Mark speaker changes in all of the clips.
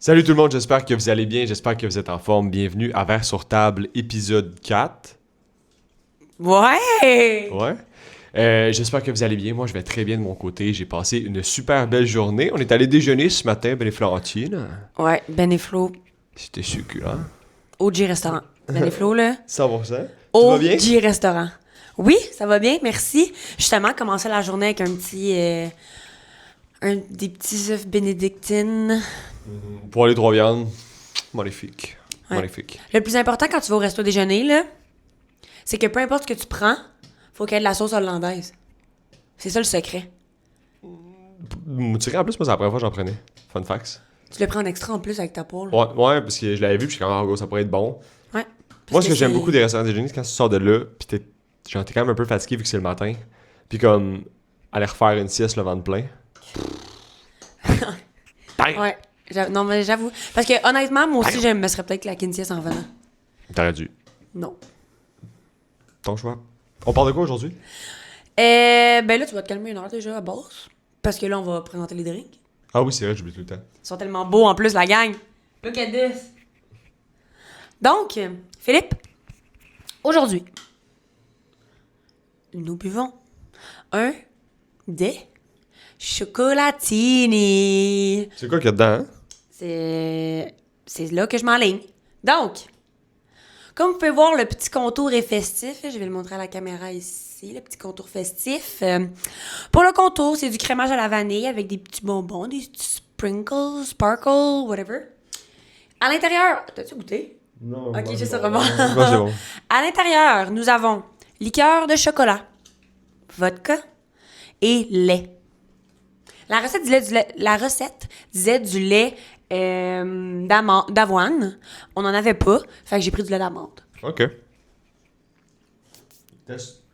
Speaker 1: Salut tout le monde, j'espère que vous allez bien, j'espère que vous êtes en forme. Bienvenue à Vers sur table, épisode 4.
Speaker 2: Ouais!
Speaker 1: Ouais. J'espère que vous allez bien. Moi, je vais très bien de mon côté. J'ai passé une super belle journée. On est allé déjeuner ce matin, Ben et Florentine.
Speaker 2: Ouais, Ben et Flo,
Speaker 1: C'était succulent.
Speaker 2: OG Restaurant. Ben et Flo, là.
Speaker 1: 100%. Tout va bien?
Speaker 2: OG Restaurant. Oui, ça va bien, merci. Justement, commencer la journée avec des petits œufs bénédictines.
Speaker 1: Pour les 3 viandes, magnifique.
Speaker 2: Ouais.
Speaker 1: Magnifique.
Speaker 2: Le plus important quand tu vas au resto déjeuner, là, c'est que peu importe ce que tu prends, faut qu'il y ait de la sauce hollandaise. C'est ça le secret.
Speaker 1: Tu sais, en plus, moi, c'est la première fois que j'en prenais. Fun facts.
Speaker 2: Tu le prends en extra en plus avec ta poule.
Speaker 1: Ouais, parce que je l'avais vu, puis je suis comme, ça pourrait être bon.
Speaker 2: Ouais.
Speaker 1: Moi, ce que j'aime beaucoup des restaurants déjeuners, c'est quand tu sors de là, pis t'es quand même un peu fatigué vu que c'est le matin. Puis comme, aller refaire une sieste le ventre plein. Bang!
Speaker 2: Ouais. Non, mais j'avoue. Parce que honnêtement, moi aussi, je me serais peut-être claqué une sieste en venant.
Speaker 1: T'aurais dû.
Speaker 2: Non.
Speaker 1: Ton choix. On parle de quoi aujourd'hui?
Speaker 2: Ben là, tu vas te calmer une heure déjà à base. Parce que là, on va présenter les drinks.
Speaker 1: Ah oui, c'est vrai, j'oublie tout le temps.
Speaker 2: Ils sont tellement beaux en plus, la gang. Look at this. Donc, Philippe, aujourd'hui, nous buvons un des chocolatini.
Speaker 1: C'est quoi qu'il y a dedans, hein?
Speaker 2: C'est là que je m'enligne. Donc, comme vous pouvez voir, le petit contour est festif. Je vais le montrer à la caméra ici, le petit contour festif. Pour le contour, c'est du crémage à la vanille avec des petits bonbons, des petits sprinkles, sparkle, whatever. À l'intérieur, t'as-tu goûté?
Speaker 1: Non.
Speaker 2: Ok, j'ai ça vraiment.
Speaker 1: Moi, c'est bon.
Speaker 2: À l'intérieur, nous avons liqueur de chocolat, vodka et lait. La recette disait du lait d'avoine. On n'en avait pas, fait que j'ai pris du lait d'amande.
Speaker 1: Ok.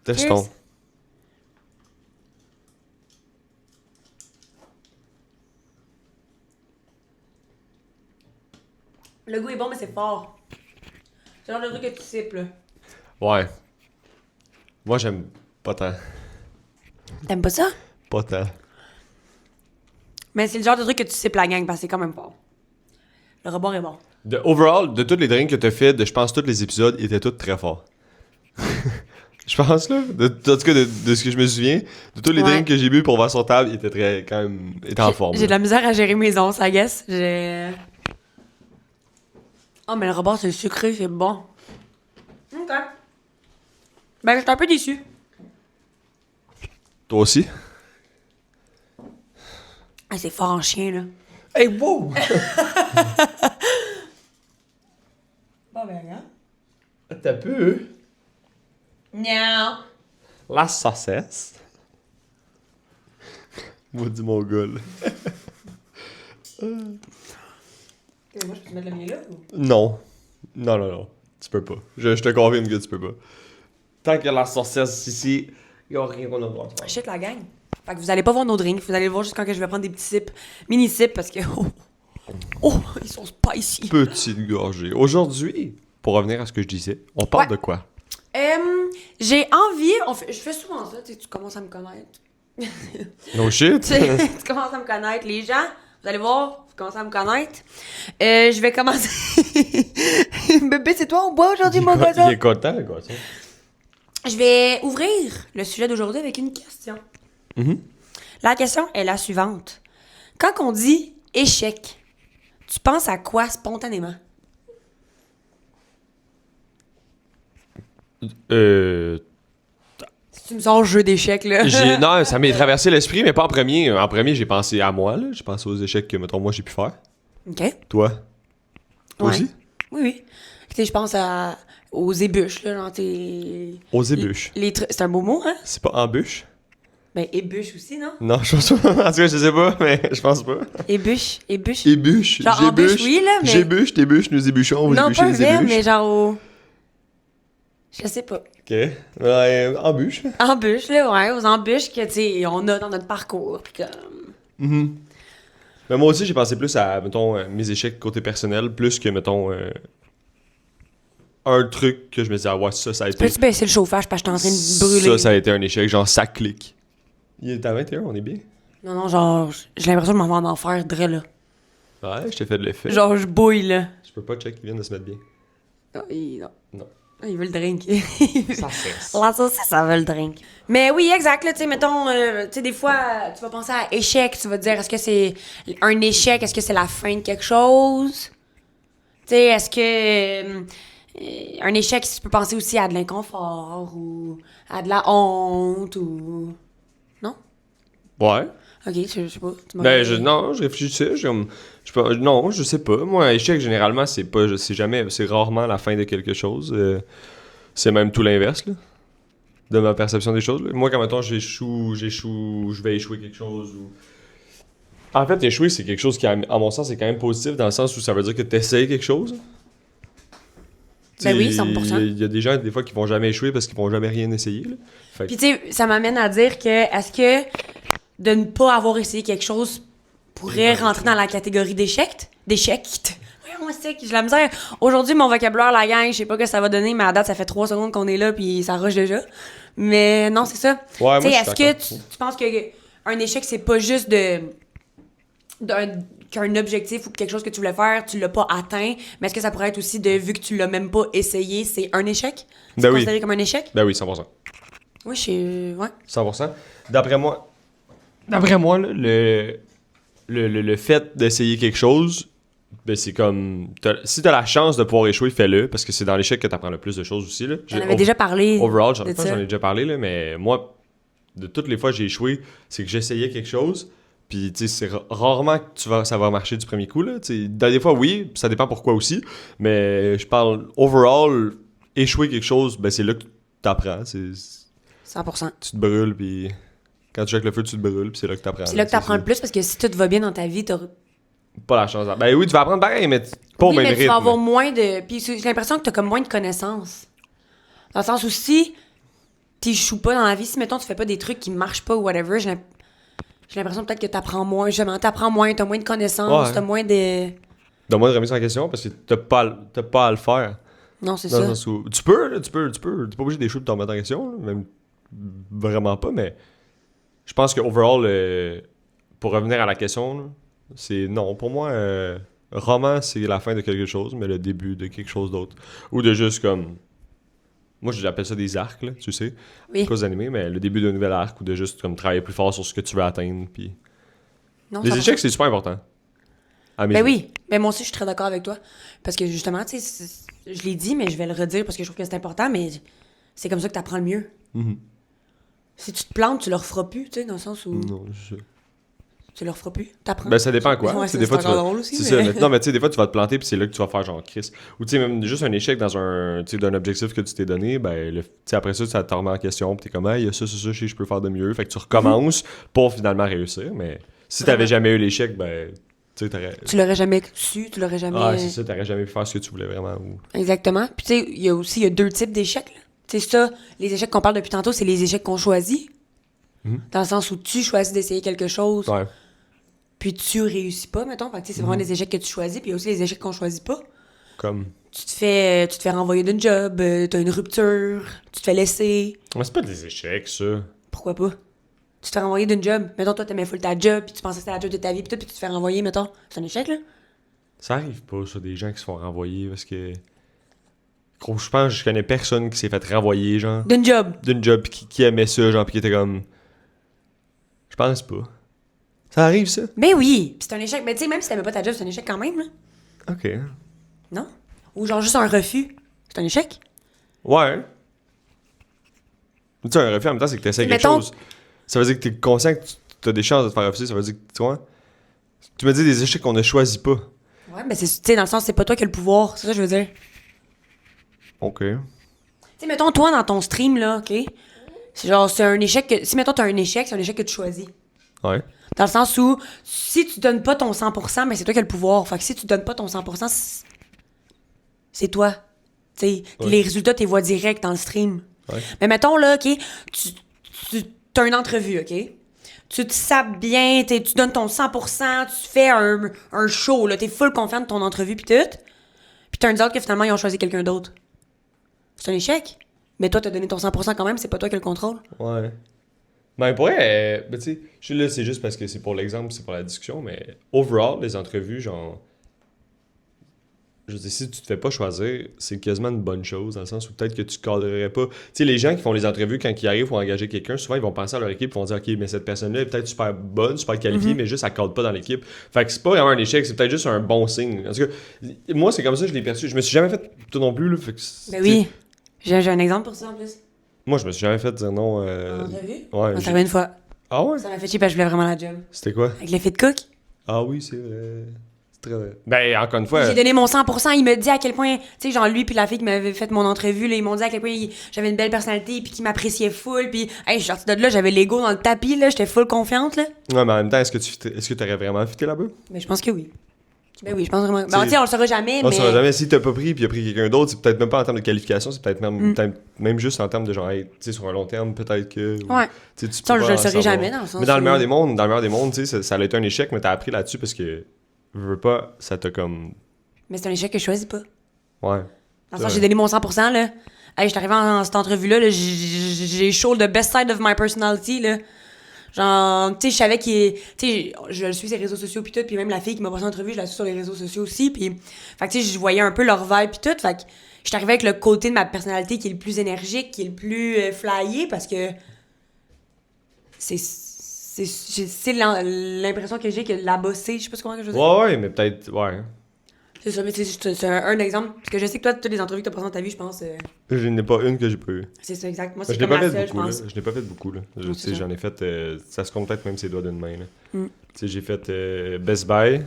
Speaker 1: Testons.
Speaker 2: Cheers. Le goût est bon, mais c'est fort. C'est le genre de truc que tu sipes, là.
Speaker 1: Ouais. Moi, j'aime pas tant.
Speaker 2: T'aimes pas ça?
Speaker 1: Pas tant.
Speaker 2: Mais c'est le genre de truc que tu sipes la gang, parce que c'est quand même fort. Le rebord est bon.
Speaker 1: Overall, de tous les drinks que t'as fait, je pense tous les épisodes étaient tous très forts. Je pense, là. En tout cas, de ce que je me souviens, de tous les
Speaker 2: Ouais.
Speaker 1: drinks que j'ai bu pour voir sur table, ils étaient quand même, étaient en forme.
Speaker 2: J'ai de la misère à gérer mes onces, I guess. Oh, mais le rebord, c'est sucré, c'est bon. OK. Ben, je suis un peu déçue.
Speaker 1: Toi aussi?
Speaker 2: Ah, c'est fort en chien, là.
Speaker 1: Hey, wow!
Speaker 2: Pas bien, hein?
Speaker 1: T'as pu?
Speaker 2: Non.
Speaker 1: La saucisse. Maudit mon gars, là.
Speaker 2: Moi, je peux te mettre le mien là, ou?
Speaker 1: Non. Non. Tu peux pas. Je te confirme que tu peux pas. Tant qu'il y a la saucisse ici, il y a rien qu'on a le droit de faire.
Speaker 2: Shit, la gang. Fait que vous allez pas voir nos drinks, vous allez le voir juste quand que je vais prendre des petits sips, mini-sips, parce que... Oh, ils sont spicy.
Speaker 1: Petite gorgée. Aujourd'hui, pour revenir à ce que je disais, on parle
Speaker 2: Ouais.
Speaker 1: de quoi?
Speaker 2: J'ai envie... je fais souvent ça, tu sais, tu commences à me connaître.
Speaker 1: No shit?
Speaker 2: Tu commences à me connaître. Les gens, vous allez voir, vous commencez à me connaître. Je vais commencer... Bébé, c'est toi, on boit aujourd'hui, mon gars?
Speaker 1: Il est content, le gars, ça.
Speaker 2: Je vais ouvrir le sujet d'aujourd'hui avec une question.
Speaker 1: Mhm.
Speaker 2: La question est la suivante. Quand on dit échec, tu penses à quoi spontanément? Si tu me sors jeu d'échecs, là.
Speaker 1: Non, ça m'est traversé l'esprit, mais pas en premier. En premier, j'ai pensé à moi, là. J'ai pensé aux échecs que, mettons, moi, j'ai pu faire.
Speaker 2: OK.
Speaker 1: Toi? Toi
Speaker 2: Ouais.
Speaker 1: aussi?
Speaker 2: Oui. Écoutez, je pense aux ébûches, là. Genre,
Speaker 1: Aux ébûches.
Speaker 2: c'est un beau mot, hein?
Speaker 1: C'est pas embûche?
Speaker 2: Ben, ébûche aussi, non?
Speaker 1: Non, je pense pas. En tout cas, je sais pas, mais je pense pas.
Speaker 2: Ébûche.
Speaker 1: Ébûche.
Speaker 2: Genre embûche, oui, là, mais...
Speaker 1: J'ébûche, t'ébûches, nous ébûchons, vous
Speaker 2: Non,
Speaker 1: ébûchez
Speaker 2: pas un
Speaker 1: les
Speaker 2: verbe,
Speaker 1: ébûches.
Speaker 2: mais genre Je sais pas.
Speaker 1: Ok. Ouais, embûche.
Speaker 2: Embûches, là, ouais, aux embûches que, tu sais, on a dans notre parcours, pis comme...
Speaker 1: Mhm. Mais moi aussi, j'ai pensé plus à, mettons, mes échecs côté personnel, plus que, mettons, un truc que je me disais, ah ouais, ça a été...
Speaker 2: Peux-tu baisser le chauffage parce que je suis en train de brûler?
Speaker 1: Ça a été un échec, genre, ça clique. Il est à 21, on est bien.
Speaker 2: Non, genre, j'ai l'impression de m'en vais en enfer, dre là.
Speaker 1: Ouais, je t'ai fait de l'effet.
Speaker 2: Genre, je bouille, là.
Speaker 1: Je peux pas check qu'ils viennent de se mettre bien.
Speaker 2: Non.
Speaker 1: Non.
Speaker 2: Il veut le drink.
Speaker 1: Ça cesse.
Speaker 2: Là, ça veut le drink. Mais oui, exact, là, tu sais, mettons, tu sais, des fois, tu vas penser à échec, tu vas te dire, est-ce que c'est un échec, est-ce que c'est la fin de quelque chose? Tu sais, est-ce que un échec, tu peux penser aussi à de l'inconfort ou à de la honte ou... Non?
Speaker 1: Ouais.
Speaker 2: Ok, je sais pas.
Speaker 1: Ben, non, je réfléchissais. Non, je sais pas. Moi, un échec, généralement, c'est rarement la fin de quelque chose. C'est même tout l'inverse, là, de ma perception des choses. Là. Moi, quand mettons, je vais échouer quelque chose ou. En fait, échouer, c'est quelque chose qui, à mon sens, est quand même positif dans le sens où ça veut dire que tu essayes quelque chose.
Speaker 2: Ben oui,
Speaker 1: T'sais,
Speaker 2: 100%.
Speaker 1: Il y a des gens, des fois, qui vont jamais échouer parce qu'ils vont jamais rien essayer. Là. Fait que-
Speaker 2: Puis tu sais, ça m'amène à dire que est-ce que de ne pas avoir essayé quelque chose pourrait rentrer dans la catégorie d'échec? D'échec? Ouais, moi c'est que j'ai la misère. Aujourd'hui, mon vocabulaire, la gang, je sais pas que ça va donner, mais à date, ça fait 3 secondes qu'on est là, puis ça rush déjà. Mais non, c'est ça.
Speaker 1: Ouais, moi,
Speaker 2: Tu sais,
Speaker 1: je suis
Speaker 2: est-ce que
Speaker 1: d'accord.
Speaker 2: tu penses que un échec, c'est pas juste qu'un objectif ou quelque chose que tu voulais faire, tu l'as pas atteint, mais est-ce que ça pourrait être aussi de, vu que tu l'as même pas essayé, c'est un échec? C'est
Speaker 1: Ben oui.
Speaker 2: considéré comme un échec?
Speaker 1: Ben oui, 100%.
Speaker 2: Oui, je suis... Ouais.
Speaker 1: 100%. D'après moi, là, le fait d'essayer quelque chose, ben c'est comme... si t'as la chance de pouvoir échouer, fais-le, parce que c'est dans l'échec que t'apprends le plus de choses aussi. Là.
Speaker 2: J'en avais déjà parlé.
Speaker 1: Overall,
Speaker 2: de ça.
Speaker 1: j'en ai déjà parlé, là, mais moi, de toutes les fois que j'ai échoué, c'est que j'essayais quelque chose, puis tu sais, c'est rarement que ça va marcher du premier coup. Là. Dans des fois, oui, ça dépend pourquoi aussi, mais je parle overall, échouer quelque chose, ben c'est là que t'apprends.
Speaker 2: 100%.
Speaker 1: Tu te brûles, puis quand tu checkes le feu, tu te brûles, puis c'est là que t'apprends.
Speaker 2: C'est là que t'apprends le plus parce que si tout va bien dans ta vie,
Speaker 1: Pas la chance. Ben oui, tu vas apprendre pareil, mais pas au
Speaker 2: oui,
Speaker 1: même
Speaker 2: mais
Speaker 1: rythme.
Speaker 2: tu vas avoir moins de... Puis j'ai l'impression que t'as comme moins de connaissances. Dans le sens où si t'échoues pas dans la vie, si mettons tu fais pas des trucs qui marchent pas ou whatever, j'ai l'impression peut-être que t'apprends moins, justement, t'apprends moins, t'as moins de connaissances,
Speaker 1: Ouais.
Speaker 2: t'as moins de...
Speaker 1: Donne-moi une remise en question, parce que t'as pas à le faire.
Speaker 2: Non, c'est
Speaker 1: Dans
Speaker 2: ça.
Speaker 1: le sens où... Tu peux, là, tu peux. T'es pas obligé d'échouer pour t'en remettre en question, là, même vraiment pas, mais je pense que overall, pour revenir à la question, là, c'est non. Pour moi, roman, c'est la fin de quelque chose, mais le début de quelque chose d'autre. Ou de juste comme... Moi, j'appelle ça des arcs, là, tu sais.
Speaker 2: Oui.
Speaker 1: Cause d'animé, mais le début d'un nouvel arc ou de juste comme travailler plus fort sur ce que tu veux atteindre. Puis...
Speaker 2: Non,
Speaker 1: Les
Speaker 2: 100%.
Speaker 1: échecs, c'est super important. À mes
Speaker 2: Ben
Speaker 1: yeux.
Speaker 2: oui, ben moi aussi je suis très d'accord avec toi. Parce que justement, tu sais, je l'ai dit, mais je vais le redire parce que je trouve que c'est important, mais c'est comme ça que t'apprends le mieux.
Speaker 1: Mhm.
Speaker 2: Si tu te plantes, tu le referas plus, tu sais, dans le sens où
Speaker 1: Non, je...
Speaker 2: tu le referas plus, t'apprends.
Speaker 1: Ben, ça dépend quoi.
Speaker 2: Ouais,
Speaker 1: Tu sais,
Speaker 2: c'est
Speaker 1: des fois,
Speaker 2: encore drôle aussi,
Speaker 1: c'est
Speaker 2: mais...
Speaker 1: ça. Mais... Non, mais tu sais, des fois, tu vas te planter, puis c'est là que tu vas faire genre Chris. Ou tu sais, même juste un échec dans un, tu sais, d'un objectif que tu t'es donné, ben, tu sais, après ça te remet en question, puis t'es comme, il y a ça, je sais, je peux faire de mieux. Fait que tu recommences pour finalement réussir. Mais si t'avais jamais eu l'échec, ben, tu sais, t'aurais.
Speaker 2: Tu l'aurais jamais su, tu l'aurais jamais...
Speaker 1: Ah, c'est ça, t'aurais jamais pu faire ce que tu voulais vraiment. Ou...
Speaker 2: Exactement. Puis tu sais, il y a deux types d'échecs, là. Tu sais, ça, les échecs qu'on parle depuis tantôt, c'est les échecs qu'on choisit. Dans le sens où tu choisis d'essayer quelque chose,
Speaker 1: Ouais.
Speaker 2: puis tu réussis pas, mettons. Fait que tu sais, c'est vraiment des échecs que tu choisis, puis il y a aussi les échecs qu'on choisit pas.
Speaker 1: Comme.
Speaker 2: Tu te fais renvoyer d'une job, t'as une rupture, tu te fais laisser.
Speaker 1: Mais c'est pas des échecs, ça.
Speaker 2: Pourquoi pas? Tu te fais renvoyer d'une job. Mettons, toi, t'aimais full ta job, puis tu pensais que c'était la job de ta vie, puis tu te fais renvoyer, mettons. C'est un échec, là?
Speaker 1: Ça arrive pas, ça, des gens qui se font renvoyer parce que. Gros, je pense que je connais personne qui s'est fait renvoyer, genre.
Speaker 2: D'une job.
Speaker 1: D'une job pis qui aimait ça, genre, pis qui était comme. Je pense pas. Ça arrive, ça?
Speaker 2: Ben oui! Puis c'est un échec. Mais tu sais, même si t'aimais pas ta job, c'est un échec quand même, là.
Speaker 1: Ok.
Speaker 2: Non? Ou genre juste un refus. C'est un échec?
Speaker 1: Ouais. Tu sais, un refus en même temps, c'est que t'essaies quelque
Speaker 2: Mettons-
Speaker 1: chose. Ça veut dire que t'es conscient que t'as des chances de te faire refuser, ça veut dire que, tu vois. Tu me dis des échecs qu'on ne choisit pas.
Speaker 2: Ouais, ben c'est, tu sais, dans le sens, c'est pas toi qui as le pouvoir. C'est ça que je veux dire.
Speaker 1: Ok.
Speaker 2: Tu sais, mettons, toi, dans ton stream, là, OK? C'est genre, c'est un échec que... Si, mettons, t'as un échec, c'est un échec que tu choisis.
Speaker 1: Ouais.
Speaker 2: Dans le sens où, si tu donnes pas ton 100%, ben c'est toi qui as le pouvoir. Fait que si tu donnes pas ton 100%, c'est toi. Tu sais,
Speaker 1: Ouais.
Speaker 2: les résultats, t'es vois direct dans le stream.
Speaker 1: Ouais.
Speaker 2: Mais mettons, là, OK, t'as une entrevue, OK? Tu te sapes bien, tu donnes ton 100%, tu fais un show, là, t'es full confiant de ton entrevue pis tout. Pis turns out que finalement, ils ont choisi quelqu'un d'autre. C'est un échec. Mais toi, t'as donné ton 100% quand même, c'est pas toi qui as le contrôle.
Speaker 1: Ouais. Ben, pour vrai, ben, tu sais, je suis là, c'est juste parce que c'est pour l'exemple, c'est pour la discussion, mais overall, les entrevues, genre. Je veux dire, si tu te fais pas choisir, c'est quasiment une bonne chose, dans le sens où peut-être que tu cadrerais pas. Tu sais, les gens qui font les entrevues quand ils arrivent pour engager quelqu'un, souvent ils vont penser à leur équipe, ils vont dire, OK, mais cette personne-là est peut-être super bonne, super qualifiée, mais juste elle cadre pas dans l'équipe. Fait que c'est pas vraiment un échec, c'est peut-être juste un bon signe. Parce que moi, c'est comme ça que je l'ai perçu. Je me suis jamais fait tout non plus, là. Fait que,
Speaker 2: Ben oui. J'ai un exemple pour ça en plus.
Speaker 1: moi, je me suis jamais fait dire non.
Speaker 2: En entrevue?
Speaker 1: Ouais.
Speaker 2: On s'en une fois.
Speaker 1: Ah ouais?
Speaker 2: Ça m'a fait chier parce que je voulais vraiment la job.
Speaker 1: C'était quoi?
Speaker 2: Avec le fit cook.
Speaker 1: Ah oui, c'est vrai. C'est très vrai. Ben, encore une fois.
Speaker 2: J'ai donné mon 100%. Il me dit à quel point, tu sais, genre lui puis la fille qui m'avait fait mon entrevue, là, ils m'ont dit à quel point j'avais une belle personnalité puis qu'ils m'appréciaient full. Puis, hey, je suis sortie de là, j'avais l'ego dans le tapis, là, j'étais full confiante, là.
Speaker 1: Ouais, mais en même temps, est-ce que t'aurais vraiment fité là-bas?
Speaker 2: Ben, je pense que oui. Ben oui, je pense vraiment. Ben, tu sais, on le saura jamais,
Speaker 1: On
Speaker 2: mais.
Speaker 1: le saura jamais. Si t'as pas pris puis il a pris quelqu'un d'autre, c'est peut-être même pas en termes de qualification, c'est peut-être même juste en termes de genre, hey, tu sais, sur un long terme, peut-être que.
Speaker 2: Ouais.
Speaker 1: Tu sais,
Speaker 2: Ça,
Speaker 1: peux
Speaker 2: je
Speaker 1: pas
Speaker 2: le
Speaker 1: en
Speaker 2: saurai
Speaker 1: savoir.
Speaker 2: jamais, dans le sens
Speaker 1: Mais dans le
Speaker 2: où-
Speaker 1: meilleur des mondes, tu sais, ça a été un échec, mais t'as appris là-dessus parce que. Veux pas, ça t'a comme.
Speaker 2: Mais c'est un échec que je choisis pas.
Speaker 1: Ouais.
Speaker 2: Dans le sens, j'ai donné mon 100%, là. Hey, j'étais arrivée en cette entrevue-là, là, j'ai show the best side of my personality, là. Genre, tu sais, je savais qu'il. Tu sais, je le suis sur les réseaux sociaux pis tout, pis même la fille qui m'a passé l'entrevue, je la suis sur les réseaux sociaux aussi, pis. Fait que, tu sais, je voyais un peu leur vibe pis tout, fait que j'étais arrivée avec le côté de ma personnalité qui est le plus énergique, qui est le plus flyé, parce que. C'est l'impression que j'ai que la bosser, je sais pas comment que je veux dire.
Speaker 1: Ouais, mais peut-être. Ouais.
Speaker 2: C'est ça, mais c'est un exemple. Parce que je sais que toi, toutes les entrevues que t'as passées dans ta vie, je pense.
Speaker 1: Je n'ai pas une que j'ai pas eu.
Speaker 2: C'est ça, exact. Moi,
Speaker 1: Je
Speaker 2: c'est
Speaker 1: l'ai
Speaker 2: comme
Speaker 1: pas
Speaker 2: la
Speaker 1: fait
Speaker 2: seule, je
Speaker 1: beaucoup, là.
Speaker 2: pense.
Speaker 1: Je n'ai pas fait beaucoup, là.
Speaker 2: Ouais, c'est ça.
Speaker 1: J'en ai fait. Ça se compte peut-être même ses doigts d'une main, là.
Speaker 2: Mm.
Speaker 1: Tu sais, j'ai fait Best Buy,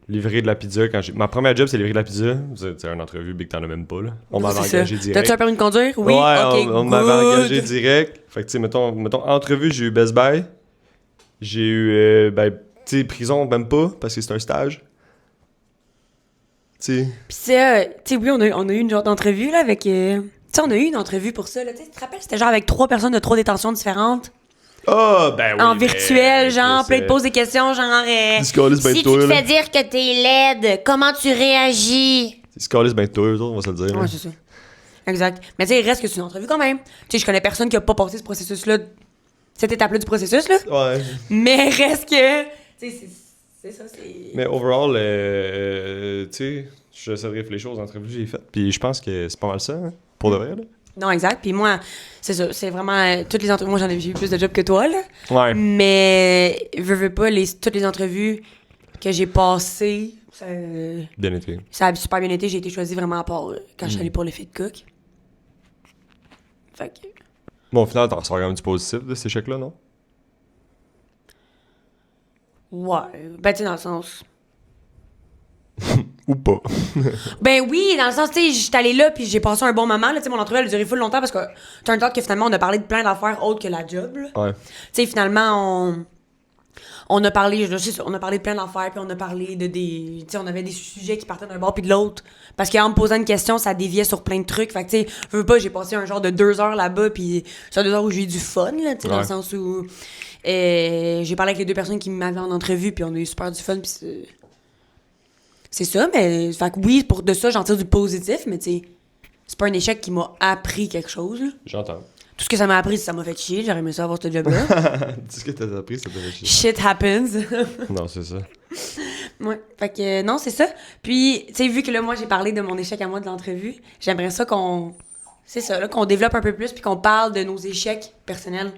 Speaker 1: livrer de la pizza quand j'ai. Ma première job, c'est livrer de la pizza. C'est une entrevue, big, t'en as même pas, là. On m'avait
Speaker 2: C'est
Speaker 1: engagé
Speaker 2: ça.
Speaker 1: direct.
Speaker 2: T'as-tu un permis de conduire? Oui,
Speaker 1: Ouais,
Speaker 2: ok,
Speaker 1: on m'avait engagé
Speaker 2: good.
Speaker 1: direct. Fait que, tu sais, mettons, entrevue, j'ai eu Best Buy. J'ai eu, ben, tu sais, prison, même pas, parce que c'est un stage. Tu sais.
Speaker 2: Pis ça, tu sais, oui, on a eu une genre d'entrevue, là, avec. Tu sais, on a eu une entrevue pour ça, là. Tu sais, tu te rappelles, c'était genre avec 3 personnes de 3 détentions différentes.
Speaker 1: Ah, ben oui.
Speaker 2: En
Speaker 1: mais-
Speaker 2: virtuel, genre, puis là, ils
Speaker 1: c'est-
Speaker 2: te posent des questions, genre.
Speaker 1: Ils calissent ben de
Speaker 3: Si tu
Speaker 1: toi,
Speaker 3: te
Speaker 1: là.
Speaker 3: fais dire que t'es laide, comment tu réagis?
Speaker 1: Ils se calissent ben de toi, eux autres, on va se le dire. là.
Speaker 2: Ouais, c'est ça. Exact. Mais tu sais, il reste que c'est une entrevue quand même. Tu sais, je connais personne qui a pas passé ce processus-là, cette étape-là du processus, là.
Speaker 1: Ouais.
Speaker 2: Mais reste que. Tu sais, c'est ça, c'est.
Speaker 1: Mais overall, tu sais, j'essaie de réfléchir aux entrevues que j'ai faites. Puis je pense que c'est pas mal ça, hein, pour de vrai, là.
Speaker 2: Non, exact. Puis moi, c'est ça. C'est vraiment. Toutes les entrevues. Moi, j'ai eu plus de jobs que toi, là.
Speaker 1: Ouais.
Speaker 2: Mais, veux pas, toutes les entrevues que j'ai passées,
Speaker 1: Bien été.
Speaker 2: ça a super bien été. J'ai été choisie vraiment à part quand je suis allée pour le fit cook. Fait que.
Speaker 1: Bon, au final, t'en ressors quand même du positif de cet échec-là, non?
Speaker 2: Ouais. Ben, tu sais, dans le sens.
Speaker 1: Ou pas.
Speaker 2: Ben oui, dans le sens, tu sais, j'étais allée là, puis j'ai passé un bon moment, là. Tu sais, mon entrevue, elle a duré full longtemps parce que, turns out que finalement, on a parlé de plein d'affaires autres que la job, là.
Speaker 1: Ouais.
Speaker 2: Tu sais, finalement, on a parlé, je sais ça, on a parlé de plein d'affaires, puis on a parlé de des... Tu sais, on avait des sujets qui partaient d'un bord puis de l'autre. Parce qu'en me posant une question, ça déviait sur plein de trucs. Fait que, tu sais, veux pas, j'ai passé un genre de 2 heures là-bas, puis c'est 2 heures où j'ai eu du fun, là, tu sais, dans le
Speaker 1: Ouais.
Speaker 2: sens où... j'ai parlé avec les 2 personnes qui m'avaient en entrevue, puis on a eu super du fun, puis c'est ça, mais... Fait que oui, pour de ça, j'en tire du positif, mais tu sais, c'est pas un échec qui m'a appris quelque chose, là.
Speaker 1: J'entends.
Speaker 2: Tout ce que ça m'a appris, c'est que ça m'a fait chier. J'aurais aimé ça avoir ce job-là.
Speaker 1: Dis ce que t'as appris, ça t'a fait chier.
Speaker 2: Shit happens.
Speaker 1: Non, c'est ça.
Speaker 2: Ouais. Fait que non, c'est ça. Puis, tu sais, vu que là, moi, j'ai parlé de mon échec à moi de l'entrevue, j'aimerais ça qu'on... C'est ça, là, qu'on développe un peu plus puis qu'on parle de nos échecs personnels.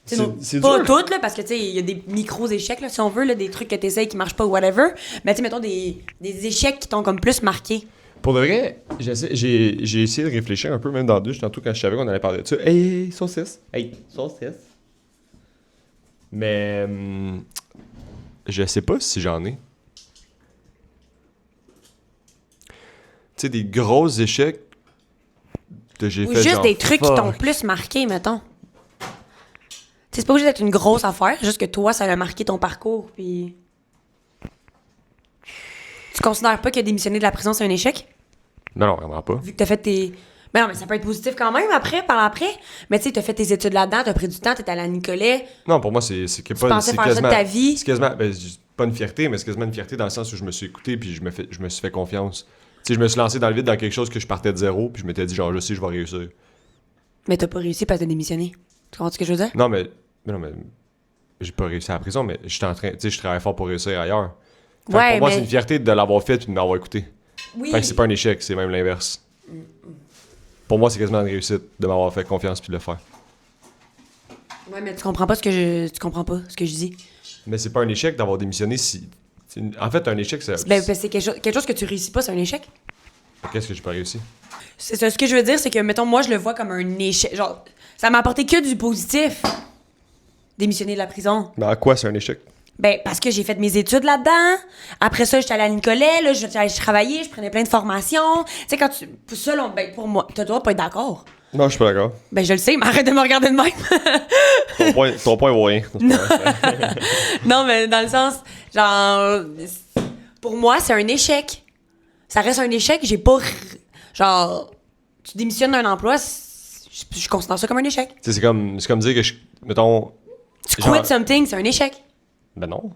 Speaker 2: Tu sais,
Speaker 1: C'est
Speaker 2: pas
Speaker 1: dur.
Speaker 2: toutes, là, parce que, tu sais, il y a des micros-échecs, là, si on veut, là, des trucs que t'essayes qui marchent pas, whatever. Mais, tu sais, mettons, des échecs qui t'ont comme plus marqué.
Speaker 1: Pour de vrai, j'ai essayé de réfléchir un peu, même dans le douche, tantôt quand je savais qu'on allait parler de ça. Hey, saucisse! Hey, saucisse! Mais je sais pas si j'en ai. Tu sais, des gros échecs que j'ai
Speaker 2: Ou
Speaker 1: fait
Speaker 2: juste
Speaker 1: genre,
Speaker 2: des trucs qui t'ont
Speaker 1: fuck.
Speaker 2: plus marqué, mettons. Tu sais, c'est pas obligé d'être une grosse affaire, juste que toi, ça a marqué ton parcours, puis... Tu considères pas que démissionner de la prison, c'est un échec?
Speaker 1: Non, vraiment pas.
Speaker 2: Vu que t'as fait tes... Ben non, mais ça peut être positif quand même après, par après. Mais tu sais, t'as fait tes études là-dedans, t'as pris du temps, t'es allé à Nicolet.
Speaker 1: Non, pour moi, c'est pas...
Speaker 2: pensais
Speaker 1: c'est
Speaker 2: faire ça de
Speaker 1: quasiment-
Speaker 2: ta vie?
Speaker 1: C'est quasiment... Ben, pas une fierté, mais c'est quasiment une fierté dans le sens où je me suis écouté puis je me suis fait confiance. Tu sais, je me suis lancé dans le vide dans quelque chose que je partais de zéro puis je m'étais dit, genre, je sais, je vais réussir.
Speaker 2: Mais t'as pas réussi parce que t'as démissionné. Tu comprends ce que je veux dire?
Speaker 1: Non, mais j'ai pas réussi à la prison, mais j'étais en train, tu sais, je travaille fort pour réussir ailleurs. Fait que
Speaker 2: Ouais,
Speaker 1: pour moi,
Speaker 2: mais-
Speaker 1: c'est une fierté de l'avoir fait et de m'avoir écouté.
Speaker 2: Oui.
Speaker 1: Fait que c'est pas un échec, c'est même l'inverse. Pour moi, c'est quasiment une réussite de m'avoir fait confiance puis de le faire.
Speaker 2: Ouais, mais tu comprends pas ce que je dis.
Speaker 1: Mais c'est pas un échec d'avoir démissionné si. En fait, un échec, c'est.
Speaker 2: Ben, c'est quelque chose que tu réussis pas, c'est un échec.
Speaker 1: Qu'est-ce que j'ai pas réussi?
Speaker 2: C'est ça, ce que je veux dire, c'est que, mettons, moi, je le vois comme un échec. Genre, ça m'a apporté que du positif. Démissionner de la prison.
Speaker 1: Mais à quoi c'est un échec?
Speaker 2: Ben, parce que j'ai fait mes études là-dedans. Après ça, j'étais allée à Nicolet, là, j'étais allée travailler, je prenais plein de formations. Tu sais, quand tu. Ça, là, ben, pour moi, tu dois pas être d'accord.
Speaker 1: Non, je suis pas d'accord.
Speaker 2: Ben, je le sais, mais arrête de me regarder de même.
Speaker 1: Ton point vaut rien.
Speaker 2: Non, mais dans le sens, genre, pour moi, c'est un échec. Ça reste un échec, j'ai pas. Genre, tu démissionnes d'un emploi, je considère ça comme un échec.
Speaker 1: C'est comme dire que mettons.
Speaker 2: Tu
Speaker 1: genre-
Speaker 2: quit something, c'est un échec.
Speaker 1: Ben non.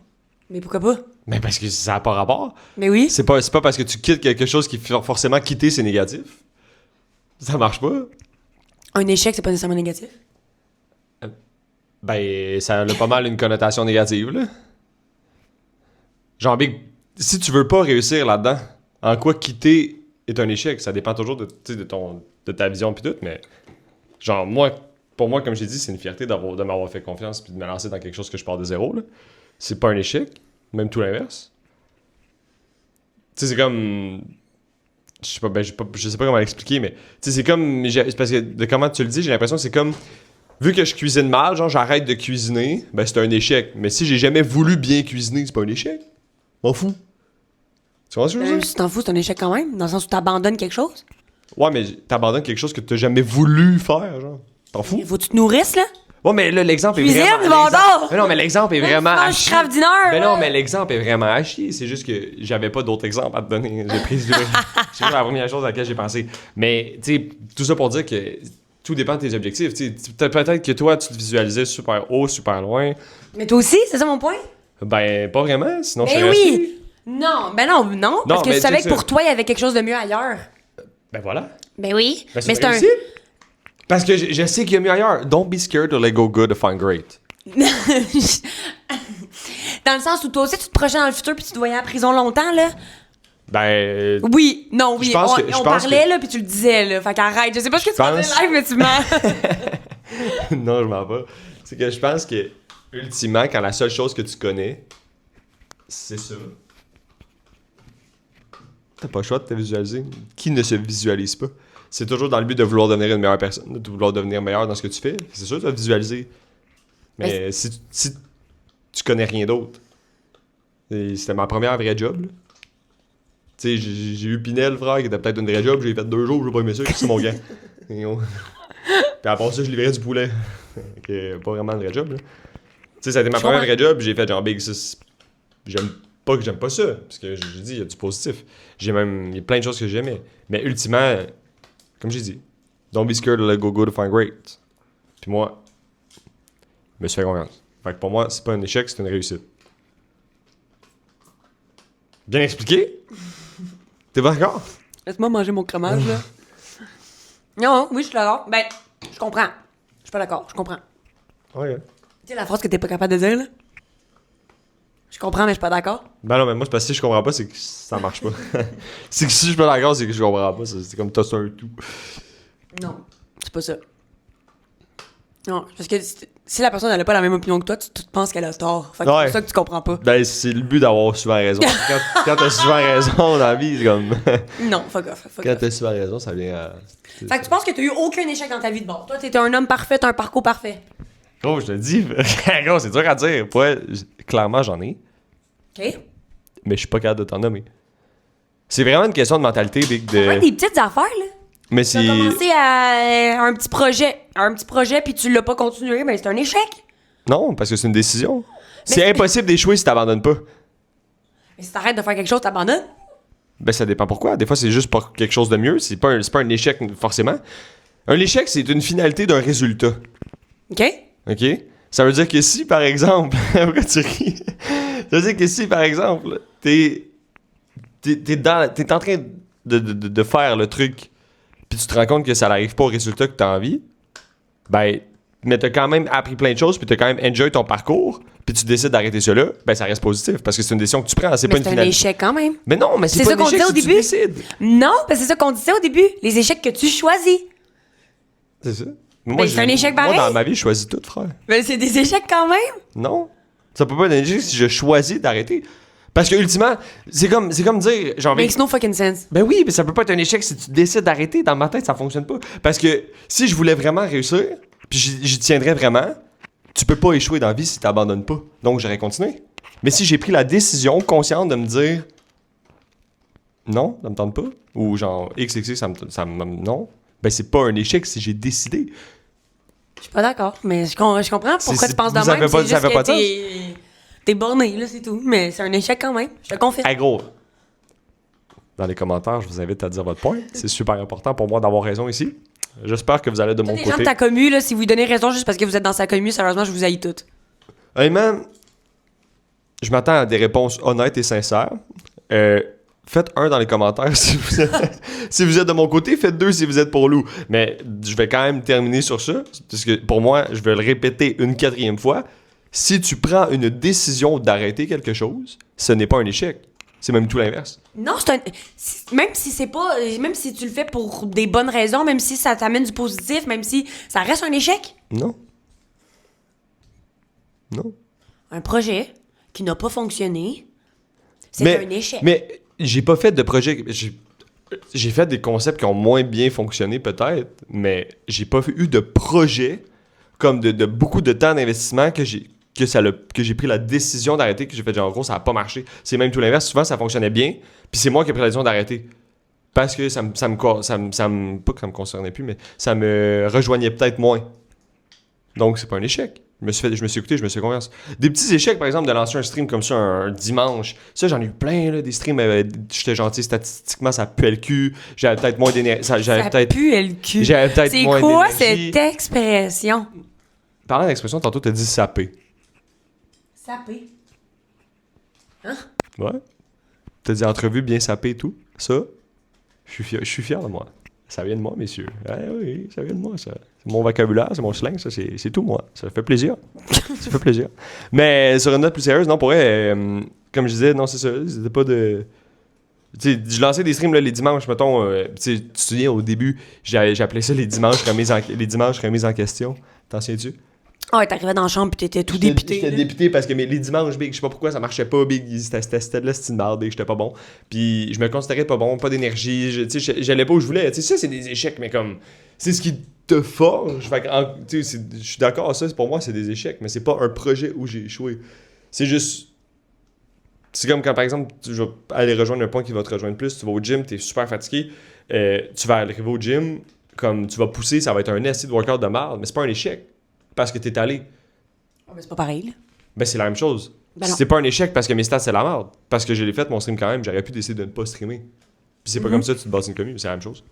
Speaker 2: Mais pourquoi pas?
Speaker 1: Mais parce que ça n'a pas rapport.
Speaker 2: Mais oui.
Speaker 1: C'est pas parce que tu quittes quelque chose qui forcément quitter, c'est négatif. Ça marche pas.
Speaker 2: Un échec, c'est pas nécessairement négatif.
Speaker 1: Ben, ça a pas mal une connotation négative, là. Genre, Big, si tu veux pas réussir là-dedans, en quoi quitter est un échec? Ça dépend toujours de, tu sais, de ta vision pis tout, mais genre, pour moi, comme j'ai dit, c'est une fierté de m'avoir fait confiance puis de me lancer dans quelque chose que je pars de zéro, là. C'est pas un échec, même tout l'inverse. Tu sais, c'est comme... Je sais pas, je sais pas comment l'expliquer, mais tu sais, c'est comme... C'est parce que de comment tu le dis, j'ai l'impression que c'est comme... Vu que je cuisine mal, genre j'arrête de cuisiner, ben c'est un échec. Mais si j'ai jamais voulu bien cuisiner, c'est pas un échec. M'en fous. Tu vois ce que je veux dire?
Speaker 2: Si t'en fous, c'est un échec quand même, dans le sens où t'abandonnes quelque chose.
Speaker 1: Ouais, mais t'abandonnes quelque chose que t'as jamais voulu faire, genre. T'en fous?
Speaker 2: Il faut que tu te nourrisses, là.
Speaker 1: Ouais, mais là, l'exemple est
Speaker 2: Cuisine,
Speaker 1: vraiment...
Speaker 2: Vendor!
Speaker 1: Mais non, mais l'exemple est vraiment
Speaker 2: Tu
Speaker 1: à
Speaker 2: manges
Speaker 1: chier.
Speaker 2: craft dinner,
Speaker 1: Mais
Speaker 2: là.
Speaker 1: non, mais l'exemple est vraiment à chier. C'est juste que j'avais pas d'autres exemples à te donner. C'est la première chose à laquelle j'ai pensé. Mais, tu sais, tout ça pour dire que tout dépend de tes objectifs. Tu sais, peut-être que toi, tu te visualisais super haut, super loin.
Speaker 2: Mais toi aussi, c'est ça mon point?
Speaker 1: Ben, pas vraiment, sinon je
Speaker 2: Ben
Speaker 1: serais
Speaker 2: oui!
Speaker 1: resté.
Speaker 2: Non, parce que
Speaker 1: mais
Speaker 2: tu savais
Speaker 1: tu sais
Speaker 2: que pour toi, il y avait quelque chose de mieux ailleurs.
Speaker 1: Ben voilà.
Speaker 2: Ben oui.
Speaker 1: Ben,
Speaker 2: mais c'est un...
Speaker 1: réussi. Parce que je sais qu'il y a mieux ailleurs. Don't be scared to let go good to find great.
Speaker 2: Dans le sens où toi aussi, tu te projettes dans le futur puis tu te voyais en prison longtemps, là.
Speaker 1: Ben,
Speaker 2: Oui, non, oui.
Speaker 1: Je pense
Speaker 2: On,
Speaker 1: que- je
Speaker 2: on
Speaker 1: pense
Speaker 2: parlais,
Speaker 1: que-
Speaker 2: là, puis tu le disais, là. Fait qu'arrête. Je sais pas ce que tu
Speaker 1: pense-
Speaker 2: faisais live, mais tu mens.
Speaker 1: non, je m'en pas. C'est que je pense que, ultimement, quand la seule chose que tu connais, c'est ça. T'as pas le choix de te visualiser. Qui ne se visualise pas? C'est toujours dans le but de vouloir devenir une meilleure personne, de vouloir devenir meilleur dans ce que tu fais. C'est sûr, tu vas te visualiser. Mais si tu connais rien d'autre. Et c'était ma première vraie job, là. Tu sais, j'ai eu Pinel, frère, qui était peut-être une vraie job. J'ai fait 2 jours, j'ai pas aimé ça, c'est mon gars. Et on- Puis après ça, je livrais du poulet. Fait pas vraiment une vraie job, là. Tu sais, ça a été ma
Speaker 2: Je
Speaker 1: première
Speaker 2: comprends.
Speaker 1: vraie job, j'ai fait genre big, ça, j'aime pas ça. Parce que j'ai dit, il y a du positif. Il y a plein de choses que j'aimais. Mais ultimement, comme j'ai dit, don't be scared to let go good to find great. Puis moi, je me suis fait confiance. Fait que pour moi, c'est pas un échec, c'est une réussite. Bien expliqué? T'es pas d'accord?
Speaker 2: Laisse-moi manger mon fromage, là. Non, oui, je suis d'accord. Ben, je comprends. Je suis pas d'accord, je comprends.
Speaker 1: Ouais.
Speaker 2: Tu sais la phrase que t'es pas capable de dire, là? Je comprends, mais je suis pas d'accord.
Speaker 1: Ben non, mais moi, c'est parce que si je comprends pas, c'est que ça marche pas. C'est que si je suis pas d'accord, c'est que je comprends pas. C'est comme tosser un tout.
Speaker 2: Non, c'est pas ça. Non, parce que si la personne elle a pas la même opinion que toi, tu te penses qu'elle a tort. Fait que c'est
Speaker 1: Ouais.
Speaker 2: pour ça que tu comprends pas.
Speaker 1: Ben, c'est le but d'avoir souvent raison. Quand t'as souvent raison dans la vie, c'est comme.
Speaker 2: Non, fuck off.
Speaker 1: Quand t'as souvent raison, ça vient à.
Speaker 2: Fait que tu penses que t'as eu aucun échec dans ta vie de bord. Toi, t'étais un homme parfait, t'as un parcours parfait.
Speaker 1: Gros, je te le dis. Gros, c'est dur à dire. Ouais, clairement, j'en ai.
Speaker 2: OK?
Speaker 1: Mais je suis pas capable de t'en nommer. C'est vraiment une question de mentalité, Big.
Speaker 2: Ouais, des petites affaires, là.
Speaker 1: Mais
Speaker 2: T'as
Speaker 1: c'est.
Speaker 2: commencé à un petit projet, puis tu l'as pas continué, ben c'est un échec.
Speaker 1: Non, parce que c'est une décision. C'est impossible d'échouer si t'abandonnes pas.
Speaker 2: Mais si t'arrêtes de faire quelque chose, t'abandonnes.
Speaker 1: Ben, ça dépend pourquoi. Des fois, c'est juste pour quelque chose de mieux. C'est pas un échec, forcément. Un échec, c'est une finalité d'un résultat.
Speaker 2: OK?
Speaker 1: OK? Ça veut dire que si, par exemple... Pourquoi tu ris? Ça veut dire que si, par exemple, t'es en train de faire le truc, puis tu te rends compte que ça n'arrive pas au résultat que t'as envie, ben, mais t'as quand même appris plein de choses, puis t'as quand même enjoy ton parcours, puis tu décides d'arrêter ça là, ben ça reste positif, parce que c'est une décision que tu prends, c'est pas une
Speaker 2: C'est un
Speaker 1: finalité.
Speaker 2: échec quand même.
Speaker 1: Mais non, mais c'est
Speaker 2: C'est
Speaker 1: pas
Speaker 2: ça
Speaker 1: un
Speaker 2: qu'on
Speaker 1: échec
Speaker 2: disait au
Speaker 1: si tu
Speaker 2: début.
Speaker 1: décides.
Speaker 2: Non, parce que c'est ça qu'on disait au début. Les échecs que tu choisis.
Speaker 1: C'est ça.
Speaker 2: Ben, c'est un échec
Speaker 1: Moi,
Speaker 2: pareil.
Speaker 1: dans ma vie, je choisis tout, frère.
Speaker 2: Mais c'est des échecs quand même.
Speaker 1: Non. Ça peut pas être un échec si je choisis d'arrêter. Parce que, ultimement, c'est comme dire, genre,
Speaker 2: Makes no fucking sense.
Speaker 1: ben oui, mais ça peut pas être un échec si tu décides d'arrêter. Dans ma tête, ça fonctionne pas. Parce que si je voulais vraiment réussir, puis j'y tiendrais vraiment, tu peux pas échouer dans la vie si t'abandonnes pas. Donc, j'aurais continué. Mais si j'ai pris la décision consciente de me dire non, ça me tente pas, ou genre XXX, non, ben c'est pas un échec si j'ai décidé.
Speaker 2: Je suis pas d'accord, mais je comprends pourquoi tu penses de
Speaker 1: vous
Speaker 2: même.
Speaker 1: avez pas-
Speaker 2: C'est
Speaker 1: ça
Speaker 2: juste
Speaker 1: fait pas
Speaker 2: que
Speaker 1: de
Speaker 2: t'es borné, là, c'est tout. Mais c'est un échec quand même. Je te confirme.
Speaker 1: Hey gros, dans les commentaires, je vous invite à dire votre point. C'est super important pour moi d'avoir raison ici. J'espère que vous allez de mon
Speaker 2: Les gens de
Speaker 1: côté.
Speaker 2: ta commu, là, si vous donnez raison juste parce que vous êtes dans sa commu, sérieusement, je vous haïs toutes.
Speaker 1: Honnêtement, je m'attends à des réponses honnêtes et sincères. Faites 1 dans les commentaires si vous êtes, si vous êtes de mon côté. Faites 2 si vous êtes pour Lou. Mais je vais quand même terminer sur ça. Parce que pour moi, je vais le répéter une 4e fois. Si tu prends une décision d'arrêter quelque chose, ce n'est pas un échec. C'est même tout l'inverse.
Speaker 2: Non, même si c'est pas. Même si tu le fais pour des bonnes raisons, même si ça t'amène du positif, même si ça reste un échec.
Speaker 1: Non. Non.
Speaker 2: Un projet qui n'a pas fonctionné, c'est un échec.
Speaker 1: Mais j'ai pas fait de projet. J'ai fait des concepts qui ont moins bien fonctionné, peut-être, mais j'ai pas eu de projet comme de beaucoup de temps d'investissement que j'ai pris la décision d'arrêter, que j'ai fait genre, en gros, ça a pas marché. C'est même tout l'inverse. Souvent, ça fonctionnait bien, puis c'est moi qui ai pris la décision d'arrêter. Parce que pas que ça me concernait plus, mais ça me rejoignait peut-être moins. Donc, c'est pas un échec. Je me suis écouté, je me suis fait confiance. Des petits échecs, par exemple, de lancer un stream comme ça un dimanche. Ça, j'en ai eu plein, là, des streams. J'étais gentil, statistiquement, ça puait le cul. J'avais peut-être moins d'énergie.
Speaker 2: Ça pue le cul.
Speaker 1: J'avais peut-être
Speaker 2: C'est
Speaker 1: moins
Speaker 2: quoi
Speaker 1: d'énergie.
Speaker 2: cette expression?
Speaker 1: Parlant d'expression, tantôt, t'as dit saper.
Speaker 2: Sapé.
Speaker 1: Ouais. T'as dit entrevue bien sapée et tout. Ça, je suis fier de moi. Ça vient de moi, messieurs. Oui, ça vient de moi, ça. C'est mon vocabulaire, c'est mon slang, ça, c'est tout moi. Ça fait plaisir. Ça fait plaisir. Mais sur une note plus sérieuse, non, pour vrai, comme je disais, non, c'est ça. C'était pas de... Tu sais, je lançais des streams là, les dimanches, mettons. Tu sais, tu te souviens, au début, j'appelais ça les dimanches remises en question. T'en souviens-tu?
Speaker 2: Ah ouais, t'arrivais dans la chambre pis t'étais tout dépité.
Speaker 1: J'étais
Speaker 2: là.
Speaker 1: dépité parce que les dimanches, big, je sais pas pourquoi ça marchait pas, big, c'était de la style marde, big, j'étais pas bon. Puis je me considérais pas bon, pas d'énergie, tu sais, j'allais pas où je voulais. Tu sais, ça, c'est des échecs, mais comme, c'est ce qui te forge. Fait que, tu sais, je suis d'accord, ça, pour moi, c'est des échecs, mais c'est pas un projet où j'ai échoué. C'est juste. C'est comme quand, par exemple, tu vas aller rejoindre un point qui va te rejoindre plus, tu vas au gym, t'es super fatigué, tu vas arriver au gym, comme tu vas pousser, ça va être un essai de workout de merde, mais c'est pas un échec, parce que t'es allé.
Speaker 2: Ah, mais c'est pas pareil, là.
Speaker 1: Ben, c'est la même chose.
Speaker 2: Ben non.
Speaker 1: C'est pas un échec parce que mes stats, c'est la merde. Parce que je l'ai fait, mon stream quand même, j'aurais pu décider de ne pas streamer. Puis c'est pas comme ça que tu te bâtis une commune, c'est la même chose.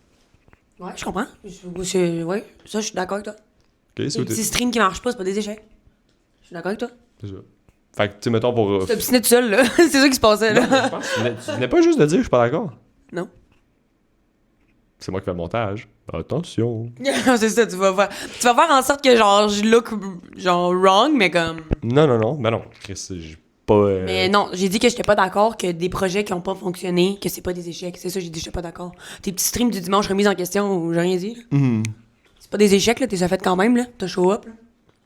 Speaker 2: Ouais, je comprends. Ouais, ça, je suis d'accord avec toi.
Speaker 1: Ok,
Speaker 2: Les
Speaker 1: c'est
Speaker 2: petits streams qui marchent pas, c'est pas des échecs. Je suis d'accord avec toi.
Speaker 1: ça. Fait que, tu sais, mettons pour.
Speaker 2: Tu t'obstinais tout seul, là. C'est ça qui se passait,
Speaker 1: Non, mais
Speaker 2: là.
Speaker 1: je pense que tu venais pas juste de dire, je suis pas d'accord.
Speaker 2: Non.
Speaker 1: C'est moi qui fais le montage. Attention.
Speaker 2: C'est ça, tu vas faire en sorte que, genre, je look, genre, wrong, mais comme...
Speaker 1: Non. Ben non. Chris, j'ai pas.
Speaker 2: Mais non, j'ai dit que j'étais pas d'accord que des projets qui ont pas fonctionné, que c'est pas des échecs. C'est ça, j'ai dit que j'étais pas d'accord. Tes petits streams du dimanche remis en question, ou j'ai rien dit, là. C'est pas des échecs, là, t'es ça fait quand même, là. T'as show up, là.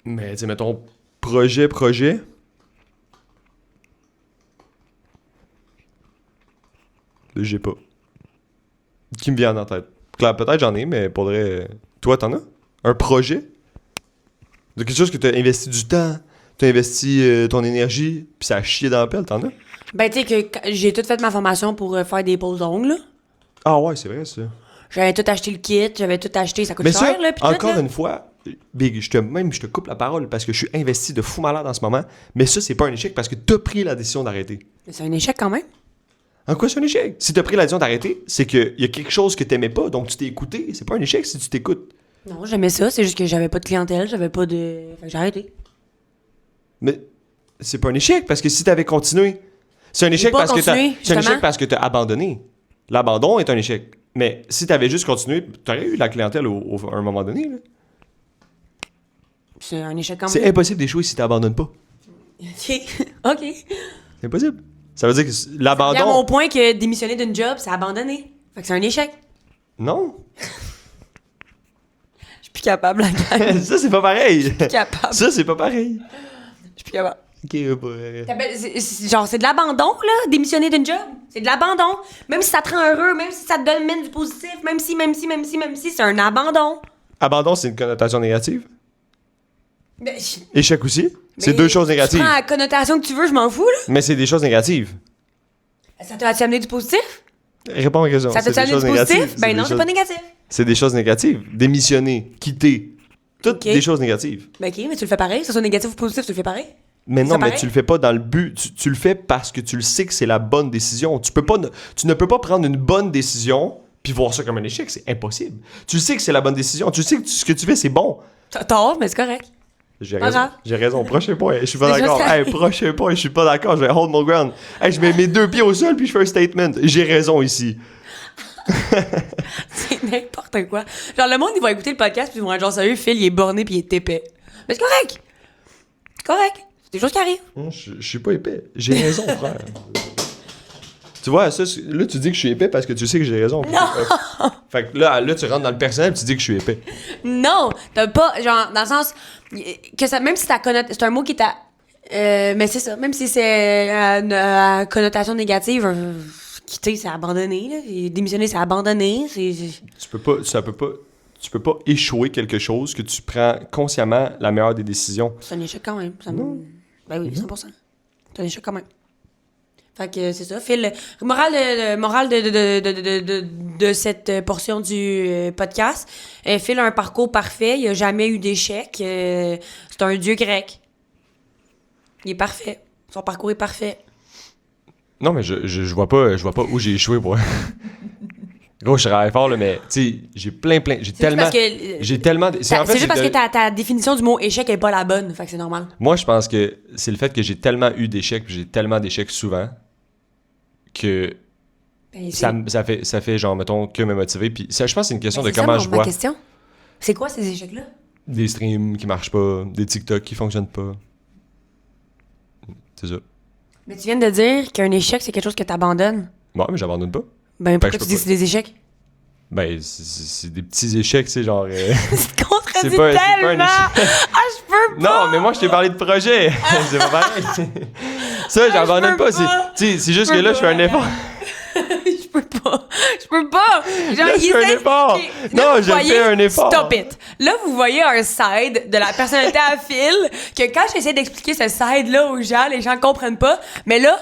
Speaker 1: Mais, tu sais, mettons, projet. J'ai pas. Qui me vient en tête? Claire, peut-être j'en ai, mais pour vrai. Toi, t'en as? Un projet? De quelque chose que t'as investi du temps, t'as investi ton énergie, puis ça a chié dans la pelle, t'en as?
Speaker 2: Ben, tu sais que j'ai tout fait ma formation pour faire des pauses d'ongles, là.
Speaker 1: Ah ouais, c'est vrai, ça.
Speaker 2: J'avais tout acheté le kit, j'avais tout acheté, ça coûte
Speaker 1: Mais
Speaker 2: cher,
Speaker 1: ça,
Speaker 2: là, pis
Speaker 1: encore
Speaker 2: tout, là.
Speaker 1: une fois, Big, je te coupe la parole parce que je suis investi de fou malade en ce moment, mais ça, c'est pas un échec parce que t'as pris la décision d'arrêter.
Speaker 2: Mais c'est un échec quand même.
Speaker 1: En quoi c'est un échec? Si t'as pris la décision d'arrêter, c'est qu'il y a quelque chose que t'aimais pas, donc tu t'es écouté. C'est pas un échec si tu t'écoutes.
Speaker 2: Non, j'aimais ça, c'est juste que j'avais pas de clientèle, j'avais pas de... Fait que j'ai arrêté.
Speaker 1: Mais c'est pas un échec parce que si t'avais continué, c'est un échec
Speaker 2: pas
Speaker 1: parce que
Speaker 2: continué,
Speaker 1: c'est un
Speaker 2: justement.
Speaker 1: échec parce que t'as abandonné. L'abandon est un échec. Mais si t'avais juste continué, t'aurais eu la clientèle à un moment donné. Là.
Speaker 2: C'est un échec quand
Speaker 1: C'est
Speaker 2: même.
Speaker 1: impossible d'échouer si t'abandonnes pas.
Speaker 2: OK. OK.
Speaker 1: C'est impossible. Ça veut dire que
Speaker 2: C'est à mon
Speaker 1: l'abandon...
Speaker 2: point que démissionner d'une job, c'est abandonner. Fait que c'est un échec.
Speaker 1: Non.
Speaker 2: Je suis plus capable, la gang.
Speaker 1: Ça, c'est pas pareil.
Speaker 2: Je suis plus capable.
Speaker 1: Ça, c'est pas pareil.
Speaker 2: Je suis plus capable.
Speaker 1: Ok,
Speaker 2: Genre, c'est de l'abandon, là, démissionner d'une job. C'est de l'abandon. Même si ça te rend heureux, même si ça te donne du positif, même si, c'est un abandon.
Speaker 1: Abandon, c'est une connotation négative.
Speaker 2: Ben,
Speaker 1: Échec aussi. C'est
Speaker 2: mais
Speaker 1: deux choses
Speaker 2: Tu
Speaker 1: négatives.
Speaker 2: prends la connotation que tu veux, je m'en fous, là.
Speaker 1: Mais c'est des choses négatives.
Speaker 2: Ça t'a amené du positif?
Speaker 1: Réponds à ma question.
Speaker 2: Ça
Speaker 1: C'est
Speaker 2: t'a
Speaker 1: des
Speaker 2: amené du
Speaker 1: choses
Speaker 2: positif?
Speaker 1: négatives.
Speaker 2: Ben
Speaker 1: C'est
Speaker 2: non,
Speaker 1: des
Speaker 2: c'est pas négatif.
Speaker 1: C'est des choses négatives. Démissionner, quitter. Toutes
Speaker 2: Ok.
Speaker 1: des choses négatives.
Speaker 2: Ben ok, mais tu le fais pareil. Que ce soit négatif ou positif, tu le fais pareil.
Speaker 1: Mais
Speaker 2: C'est
Speaker 1: non, mais
Speaker 2: pareil?
Speaker 1: tu le fais pas dans le but. Tu le fais parce que tu le sais que c'est la bonne décision. Tu ne peux pas prendre une bonne décision puis voir ça comme un échec. C'est impossible. Tu le sais que c'est la bonne décision. Tu sais que ce que tu fais, c'est bon.
Speaker 2: T'as tort, mais c'est correct.
Speaker 1: J'ai
Speaker 2: Pas
Speaker 1: raison.
Speaker 2: grave.
Speaker 1: J'ai raison. Prochain point. Je suis pas
Speaker 2: C'est
Speaker 1: d'accord.
Speaker 2: juste-
Speaker 1: Hey, prochain point. Je suis pas d'accord. Je vais hold mon ground. Hey, je mets mes deux pieds au sol puis je fais un statement. J'ai raison ici.
Speaker 2: C'est n'importe quoi. Genre, le monde, ils vont écouter le podcast puis ils vont être genre, sérieux, Phil, il est borné puis il est épais. Mais c'est correct. C'est correct. C'est des choses qui arrivent.
Speaker 1: Je suis pas épais. J'ai raison, frère. Tu vois, ça, là, tu dis que je suis épais parce que tu sais que j'ai raison.
Speaker 2: Non!
Speaker 1: Fait que là, tu rentres dans le personnel et tu dis que je suis épais.
Speaker 2: Non, t'as pas, genre, dans le sens que ça, même si ta c'est un mot qui t'a, mais c'est ça, même si c'est à connotation négative, quitter, c'est abandonner, là, et démissionner, c'est abandonner,
Speaker 1: Tu peux pas échouer quelque chose que tu prends consciemment la meilleure des décisions.
Speaker 2: c'est un échec quand même. Ben oui, 100%. C'est un échec quand même. Fait que c'est ça. Phil, morale de cette portion du podcast. Phil a un parcours parfait. Il a jamais eu d'échec. C'est un dieu grec. Il est parfait. Son parcours est parfait.
Speaker 1: Non, mais je vois pas où j'ai échoué pour. Gros, je travaille fort, là, mais tu sais, j'ai j'ai tellement.
Speaker 2: Parce que,
Speaker 1: J'ai tellement.
Speaker 2: c'est juste parce que ta définition du mot échec est pas la bonne. Fait que c'est normal.
Speaker 1: Moi, je pense que c'est le fait que j'ai tellement eu d'échecs, puis j'ai tellement d'échecs souvent, que
Speaker 2: Ben,
Speaker 1: ça fait genre, mettons, que me motiver. Puis ça, je pense que c'est une question
Speaker 2: ben,
Speaker 1: de
Speaker 2: c'est ça,
Speaker 1: comment je
Speaker 2: ma
Speaker 1: vois.
Speaker 2: question. C'est quoi ces échecs-là?
Speaker 1: Des streams qui marchent pas, des TikTok qui fonctionnent pas. C'est ça.
Speaker 2: Mais tu viens de dire qu'un échec, c'est quelque chose que t'abandonnes.
Speaker 1: Ouais, mais j'abandonne pas.
Speaker 2: Ben pourquoi
Speaker 1: je
Speaker 2: tu
Speaker 1: peux
Speaker 2: dis que c'est des échecs?
Speaker 1: Ben, c'est des petits échecs, tu sais, genre.
Speaker 2: Tu te contredis
Speaker 1: C'est pas un
Speaker 2: tellement!
Speaker 1: échec.
Speaker 2: Ah, je peux pas!
Speaker 1: Non, mais moi, je t'ai parlé de projet. C'est pas pareil. Ça, j'abandonne
Speaker 2: peux
Speaker 1: pas.
Speaker 2: pas.
Speaker 1: C'est juste
Speaker 2: Je
Speaker 1: que là,
Speaker 2: peux
Speaker 1: je fais un
Speaker 2: pas.
Speaker 1: effort.
Speaker 2: Je peux pas! Je peux pas! Genre,
Speaker 1: Là, je
Speaker 2: il
Speaker 1: fais un
Speaker 2: essaie-
Speaker 1: effort.
Speaker 2: Ok,
Speaker 1: Non,
Speaker 2: là, vous
Speaker 1: je
Speaker 2: voyez-
Speaker 1: fais un effort.
Speaker 2: Stop it! Là, vous voyez un side de la personnalité à Phil, que quand j'essaie d'expliquer ce side-là aux gens, les gens comprennent pas. Mais là,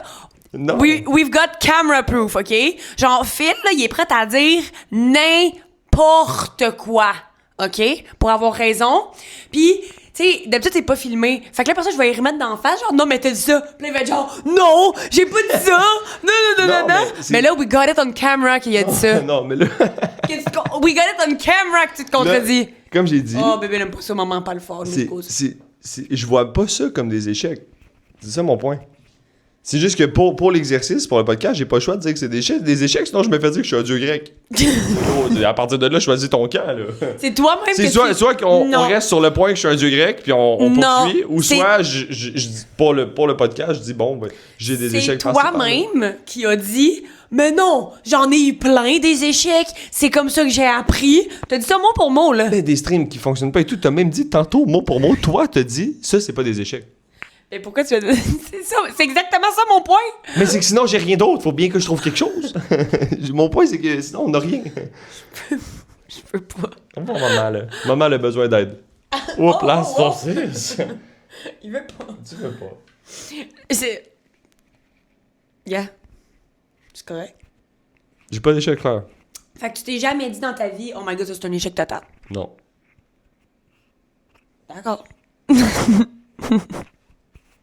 Speaker 1: Non.
Speaker 2: we've got camera proof, OK? Genre, Phil, là, il est prêt à dire n'importe quoi, OK? Pour avoir raison. Puis, tu sais, d'habitude, c'est pas filmé. Fait que là, pour ça, je vais y remettre d'en face, genre, non, mais t'as dit ça. Puis là, il va être genre, non, j'ai pas dit ça. Non.
Speaker 1: Non, mais c'est-
Speaker 2: Mais là, we got it on camera qu'il a dit ça.
Speaker 1: Non, mais là.
Speaker 2: We got it on camera que tu te contredis.
Speaker 1: Là, comme j'ai dit,
Speaker 2: Oh, bébé, n'aime pas ça, maman, pas le fort.
Speaker 1: je vois pas ça comme des échecs. C'est ça mon point. C'est juste que pour l'exercice, pour le podcast, j'ai pas le choix de dire que c'est des échecs, sinon je me fais dire que je suis un dieu grec. Gros, à partir de là, choisis ton camp, là.
Speaker 2: C'est toi-même
Speaker 1: C'est
Speaker 2: que
Speaker 1: soit qu'on
Speaker 2: Non.
Speaker 1: reste sur le point que je suis un dieu grec, puis on
Speaker 2: Non,
Speaker 1: poursuit, ou
Speaker 2: c'est-
Speaker 1: soit je dis pour le podcast, je dis bon, ben, j'ai des
Speaker 2: c'est
Speaker 1: échecs. par-ci, par-là.
Speaker 2: toi-même qui a dit mais non, j'en ai eu plein des échecs, c'est comme ça que j'ai appris. T'as dit ça mot pour mot là.
Speaker 1: Ben, des streams qui fonctionnent pas et tout, t'as même dit tantôt, mot pour mot, toi, t'as dit, ça, c'est pas des échecs.
Speaker 2: Et pourquoi tu as dit c'est ça, c'est exactement ça mon point.
Speaker 1: Mais c'est que sinon, j'ai rien d'autre, faut bien que je trouve quelque chose. Mon point, c'est que sinon, on n'a rien.
Speaker 2: Je peux pas.
Speaker 1: On va voir maman, là. Maman a besoin d'aide. Oups, là, saucisse.
Speaker 2: Il veut pas.
Speaker 1: Tu veux pas.
Speaker 2: C'est yeah. C'est correct.
Speaker 1: J'ai pas d'échec clair.
Speaker 2: Fait que tu t'es jamais dit dans ta vie oh my god, ça c'est un échec total.
Speaker 1: Non.
Speaker 2: D'accord.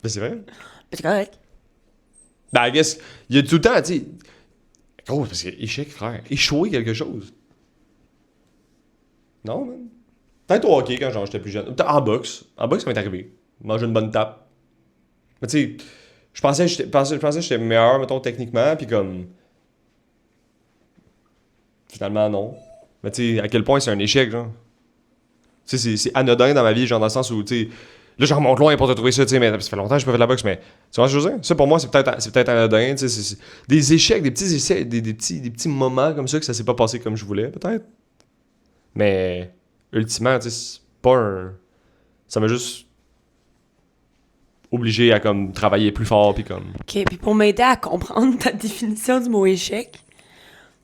Speaker 1: Mais c'est vrai.
Speaker 2: Mais c'est correct.
Speaker 1: Ben, I guess, il y a tout le temps, tu sais. Oh, parce que échec, frère. Échouer quelque chose. Non, man. Peut-être au hockey quand genre, j'étais plus jeune. Peut-être en boxe. En boxe, ça m'est arrivé. Manger une bonne tape. Mais tu sais, je pensais que j'étais meilleur, mettons, techniquement, puis comme. Finalement, non. Mais tu sais, à quel point c'est un échec, genre. Tu sais, c'est anodin dans ma vie, genre dans le sens où, tu sais, là, je remonte loin pour te trouver ça, tu sais, mais ça fait longtemps que je pas fait de la boxe, mais tu vois ce que je veux dire? Ça, pour moi, c'est peut-être anodin, tu sais, c'est des échecs, des petits essais, des petits moments comme ça que ça s'est pas passé comme je voulais, peut-être. Mais, ultimement, tu sais, c'est pas un... Ça m'a juste obligé à, comme, travailler plus fort, puis comme...
Speaker 2: OK, puis pour m'aider à comprendre ta définition du mot échec,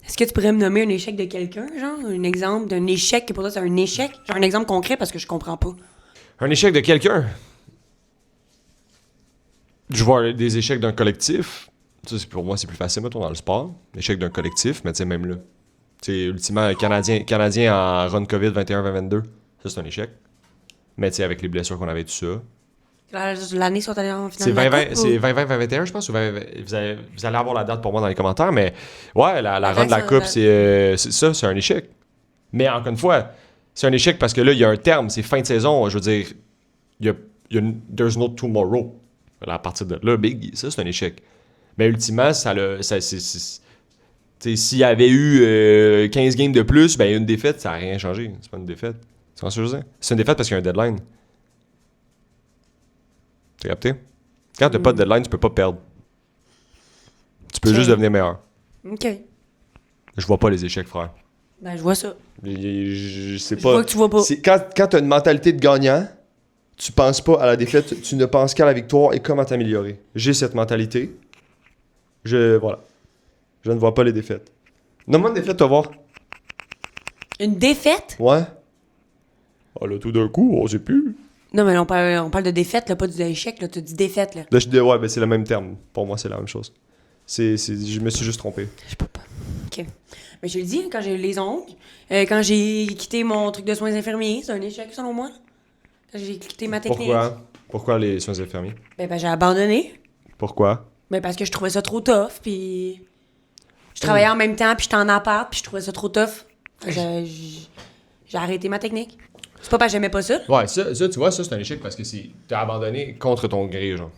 Speaker 2: est-ce que tu pourrais me nommer un échec de quelqu'un, genre? Un exemple d'un échec qui pour toi c'est un échec? Genre un exemple concret parce que je comprends pas.
Speaker 1: Un échec de quelqu'un. Je vois des échecs d'un collectif. Ça, pour moi, c'est plus facile, mettons, dans le sport. L'échec d'un collectif, mais tu sais, même là. Tu sais, ultimement, Canadien en run COVID 21-22. Ça, c'est un échec. Mais tu sais, avec les blessures qu'on avait, tout ça.
Speaker 2: L'année sont allés en finale
Speaker 1: C'est
Speaker 2: de la
Speaker 1: 2020,
Speaker 2: Coupe,
Speaker 1: c'est
Speaker 2: ou...
Speaker 1: 2020-2021, je pense. Ou vous allez avoir la date pour moi dans les commentaires, mais ouais, la run de la
Speaker 2: ça,
Speaker 1: Coupe, c'est ça, c'est un échec. Mais encore une fois, c'est un échec parce que là, il y a un terme, c'est fin de saison. Je veux dire, there's no tomorrow. À partir de là, big, ça, c'est un échec. Mais ultimement, s'il y avait eu 15 games de plus, ben une défaite, ça n'a rien changé. C'est pas une défaite. Tu vois ce que je veux dire? C'est une défaite parce qu'il y a un deadline. T'as capté? Quand t'as pas de deadline, tu peux pas perdre. Tu peux
Speaker 2: Ok.
Speaker 1: juste devenir meilleur.
Speaker 2: OK.
Speaker 1: Je vois pas les échecs, frère.
Speaker 2: Ben, je vois ça.
Speaker 1: Je sais
Speaker 2: Je
Speaker 1: pas.
Speaker 2: vois que tu vois pas.
Speaker 4: Quand t'as une mentalité de gagnant, tu penses pas à la défaite, tu ne penses qu'à la victoire et comment t'améliorer.
Speaker 1: J'ai cette mentalité.
Speaker 4: Voilà. Je ne vois pas les défaites. Nomme-moi une défaite, tu vas voir.
Speaker 2: Une défaite?
Speaker 4: Ouais.
Speaker 1: Ah là, tout d'un coup, on sait plus.
Speaker 2: Non, mais on parle de défaite, là, pas d'échec, là. Tu dis défaite, là.
Speaker 1: Là, ouais, ben c'est le même terme. Pour moi, c'est la même chose. Je me suis juste trompé.
Speaker 2: Je peux pas. OK. Mais je le dis, quand j'ai eu les ongles, quand j'ai quitté mon truc de soins infirmiers, c'est un échec, selon moi. Quand j'ai quitté ma technique.
Speaker 1: Pourquoi les soins infirmiers?
Speaker 2: Ben, j'ai abandonné.
Speaker 1: Pourquoi?
Speaker 2: Ben, parce que je trouvais ça trop tough, puis... Je travaillais en même temps, puis j'étais en appart, puis je trouvais ça trop tough. Fait que j'ai arrêté ma technique. C'est pas parce que j'aimais pas ça.
Speaker 1: Ouais, ça, tu vois, ça, c'est un échec parce que t'as abandonné contre ton gré, genre.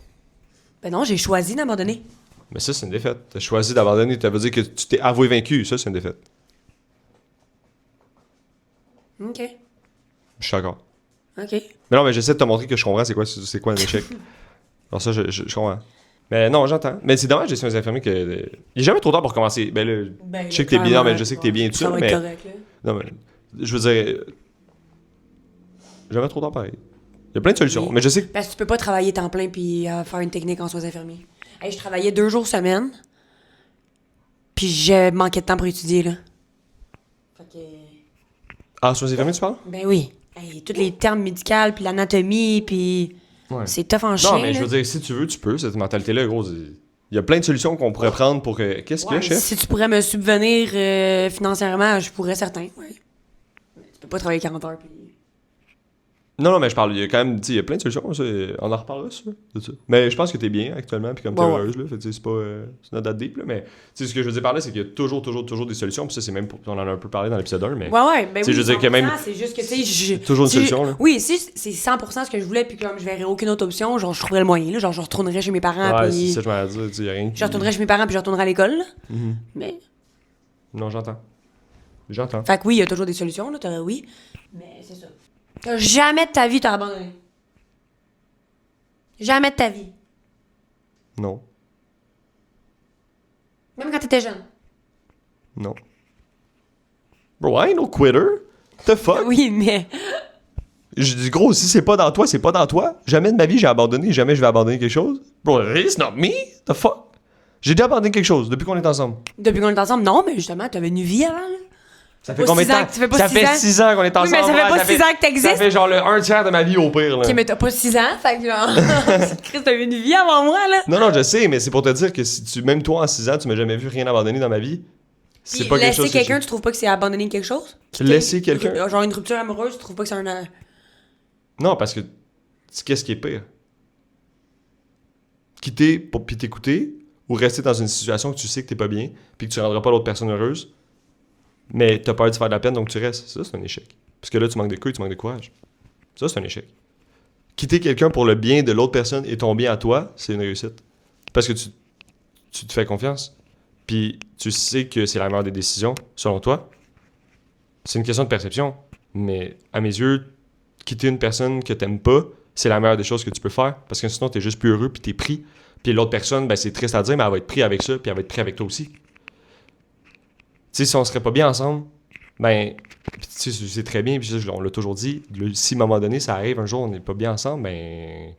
Speaker 2: Ben non, j'ai choisi d'abandonner.
Speaker 1: Mais ça, c'est une défaite. T'as choisi d'abandonner. Ça veut dire que tu t'es avoué vaincu. Ça, c'est une défaite.
Speaker 2: OK.
Speaker 1: Je suis d'accord.
Speaker 2: OK.
Speaker 1: Mais non, mais j'essaie de te montrer que je comprends c'est quoi un échec. Alors ça, je comprends. Mais non, j'entends. Mais c'est dommage, j'ai soins infirmiers que... Il est jamais trop tard pour commencer. Ben là, je sais que t'es bien, non, mais je sais que t'es bien et tout ça,
Speaker 2: va
Speaker 1: mais...
Speaker 2: être correct, là.
Speaker 1: Non, mais je veux dire... Jamais trop tard, pareil. Il y a plein de solutions,
Speaker 2: Oui.
Speaker 1: mais je sais que...
Speaker 2: Parce que tu peux pas travailler temps plein puis faire une technique en soins infirmiers. Hey, je travaillais 2 jours semaine, puis je manquais de temps pour étudier, là. Fait que...
Speaker 1: Ah, soins infirmiers, tu parles?
Speaker 2: Ben oui. Hey, tous les termes médicaux, puis l'anatomie, puis...
Speaker 1: Ouais.
Speaker 2: C'est tough en chien,
Speaker 1: Non, mais
Speaker 2: là.
Speaker 1: je veux dire, si tu veux, tu peux, cette mentalité-là, gros. Il y a plein de solutions qu'on pourrait prendre pour que... Qu'est-ce qu'il y a,
Speaker 2: Ouais,
Speaker 1: chef?
Speaker 2: si tu pourrais me subvenir financièrement, je pourrais, certain. Ouais. Tu peux pas travailler 40 heures, puis...
Speaker 1: Non, mais je parle, il y a quand même, tu sais, il y a plein de solutions, ça, on en reparlera, ça, de ça. Mais je pense que t'es bien actuellement, puis comme t'es
Speaker 2: Ouais,
Speaker 1: heureuse, là, fait que, tu sais, c'est pas, c'est not that deep, là, mais, tu sais, ce que je veux dire par là, c'est qu'il y a toujours des solutions, puis ça, c'est même, on en a un peu parlé dans l'épisode 1, mais,
Speaker 2: Ouais, ben
Speaker 1: Tu sais,
Speaker 2: oui,
Speaker 1: je veux dire que
Speaker 2: 100%,
Speaker 1: même-
Speaker 2: c'est juste que, tu sais,
Speaker 1: Toujours une
Speaker 2: si-
Speaker 1: solution, là.
Speaker 2: Oui, si c'est 100% ce que je voulais, puis comme je verrais aucune autre option, genre, je trouverais le moyen, là, genre, je retournerais chez mes parents,
Speaker 1: ouais,
Speaker 2: puis...
Speaker 1: c'est ça, je m'en dire, tu sais, y a rien.
Speaker 2: Je retournerais chez mes parents, puis je retournerais à l'école, là.
Speaker 1: Mhm.
Speaker 2: Mais...
Speaker 1: Non, j'entends. J'entends.
Speaker 2: Fait que oui, il y a toujours des solutions, là, oui. Mais c'est ça. Jamais de ta vie t'as abandonné. Jamais de ta vie.
Speaker 1: Non.
Speaker 2: Même quand t'étais jeune.
Speaker 1: Non. Bro, I ain't no quitter. The fuck?
Speaker 2: Oui, mais...
Speaker 1: Je dis, gros, si c'est pas dans toi, c'est pas dans toi. Jamais de ma vie j'ai abandonné, jamais je vais abandonner quelque chose. Bro, it's not me. The fuck? J'ai déjà abandonné quelque chose depuis qu'on est ensemble.
Speaker 2: Depuis qu'on est ensemble, non, mais justement, t'avais une vie avant, là.
Speaker 1: Ça fait
Speaker 2: Pas
Speaker 1: combien de
Speaker 2: 6 ans
Speaker 1: temps?
Speaker 2: que- ça fait pas
Speaker 1: Ça
Speaker 2: 6
Speaker 1: fait
Speaker 2: ans.
Speaker 1: 6 ans qu'on est
Speaker 2: Oui,
Speaker 1: ensemble.
Speaker 2: mais ça fait
Speaker 1: ouais,
Speaker 2: pas 6 ans que
Speaker 1: Ça
Speaker 2: t'existes.
Speaker 1: fait genre le 1/3 de ma vie au pire, là.
Speaker 2: Ok, mais t'as pas 6 ans, fait que genre... Chris, t'as eu une vie avant moi, là.
Speaker 1: Non, je sais, mais c'est pour te dire que si tu, même toi en 6 ans, tu m'as jamais vu rien abandonner dans ma vie. C'est
Speaker 2: Puis
Speaker 1: pas quelque
Speaker 2: laisser
Speaker 1: chose.
Speaker 2: quelqu'un, tu trouves pas que c'est abandonner quelque chose?
Speaker 1: Laisser quelqu'un?
Speaker 2: Genre une rupture amoureuse, tu trouves pas que c'est un...
Speaker 1: Non, parce que qu'est-ce qui est pire? Quitter pour puis t'écouter ou rester dans une situation que tu sais que t'es pas bien puis que tu rendras pas l'autre personne heureuse, mais t'as peur de te faire de la peine donc tu restes. Ça, c'est un échec. Parce que là, tu manques de couilles, tu manques de courage. Ça, c'est un échec. Quitter quelqu'un pour le bien de l'autre personne et ton bien à toi, c'est une réussite. Parce que tu te fais confiance. Puis tu sais que c'est la meilleure des décisions, selon toi. C'est une question de perception. Mais à mes yeux, quitter une personne que t'aimes pas, c'est la meilleure des choses que tu peux faire. Parce que sinon, t'es juste plus heureux, puis t'es pris. Puis l'autre personne, ben c'est triste à dire, mais elle va être prise avec ça, puis elle va être prise avec toi aussi. Tu sais, si on serait pas bien ensemble, ben, tu sais, c'est très bien, puis ça, on l'a toujours dit, si à un moment donné, ça arrive un jour, on n'est pas bien ensemble, ben,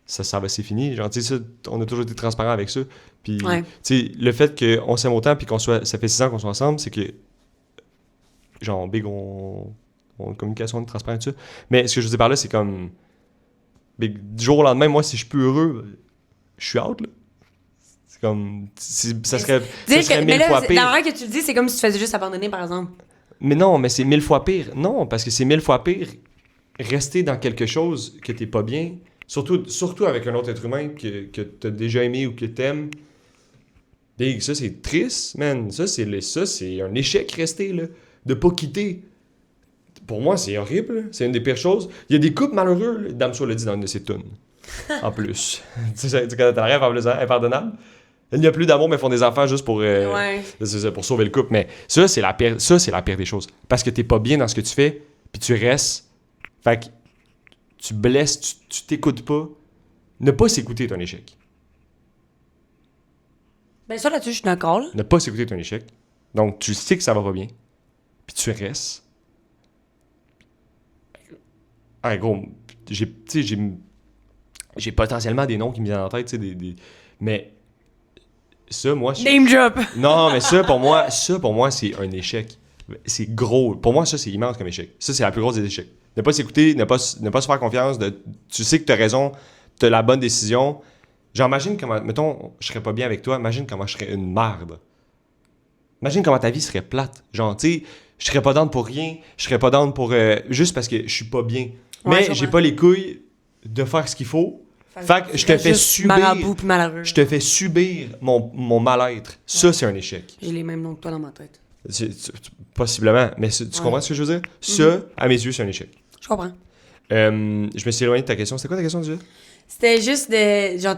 Speaker 1: ça va, c'est fini. Genre, tu sais, ça, on a toujours été transparent avec ça. Puis, tu sais, le fait qu'on s'aime autant, puis ça fait 6 ans qu'on soit ensemble, c'est que, genre, big, on a une communication, une transparence, tout ça. Mais ce que je veux dire par là, c'est comme, big, du jour au lendemain, moi, si je suis plus heureux, je suis out, là. C'est comme, ça serait 1000 fois pire.
Speaker 2: La manière que tu le dis, c'est comme si tu faisais juste abandonner, par exemple.
Speaker 1: Mais non, mais c'est 1000 fois pire. Non, parce que c'est 1000 fois pire rester dans quelque chose que t'es pas bien, surtout avec un autre être humain que t'as déjà aimé ou que t'aimes. Big, ça c'est triste, man. Ça c'est un échec resté, là. De pas quitter. Pour moi, c'est horrible. Là. C'est une des pires choses. Il y a des couples malheureux, là. Damso l'a dit dans une de ses tunes. En plus. Tu connais ta rêve en plus, impardonnable? Il n'y a plus d'amour, mais ils font des enfants juste pour, pour sauver le couple. Mais ça, c'est la pire des choses. Parce que t'es pas bien dans ce que tu fais, puis tu restes. Fait que tu blesses, tu t'écoutes pas. Ne pas s'écouter est un échec.
Speaker 2: Ben ça, là-dessus, je suis d'accord. Là.
Speaker 1: Ne pas s'écouter est un échec. Donc, tu sais que ça va pas bien, puis tu restes. Ah, gros, j'ai potentiellement des noms qui me viennent en tête, tu sais, mais... Ça, moi...
Speaker 2: Name drop!
Speaker 1: Non, mais ça, pour moi, c'est un échec. C'est gros. Pour moi, ça, c'est immense comme échec. Ça, c'est la plus grosse des échecs. Ne pas s'écouter, ne pas se faire confiance. Tu sais que tu as raison, tu as la bonne décision. Genre, imagine comment... Mettons, je serais pas bien avec toi. Imagine comment je serais une merde. Imagine comment ta vie serait plate. Genre, tu sais, je serais pas down pour rien. Je serais pas down pour... juste parce que je suis pas bien.
Speaker 2: Ouais,
Speaker 1: mais j'ai pas les couilles de faire ce qu'il faut. Fait que je te fais subir.
Speaker 2: Marabout puis malheureux.
Speaker 1: Je te fais subir mon mal-être. Ça, c'est un échec.
Speaker 2: J'ai les mêmes noms que toi dans ma tête.
Speaker 1: Possiblement. Mais tu comprends ce que je veux dire? Ça, à mes yeux, c'est un échec.
Speaker 2: Je comprends.
Speaker 1: Je me suis éloigné de ta question. C'était quoi ta question déjà?
Speaker 2: C'était juste de. Genre,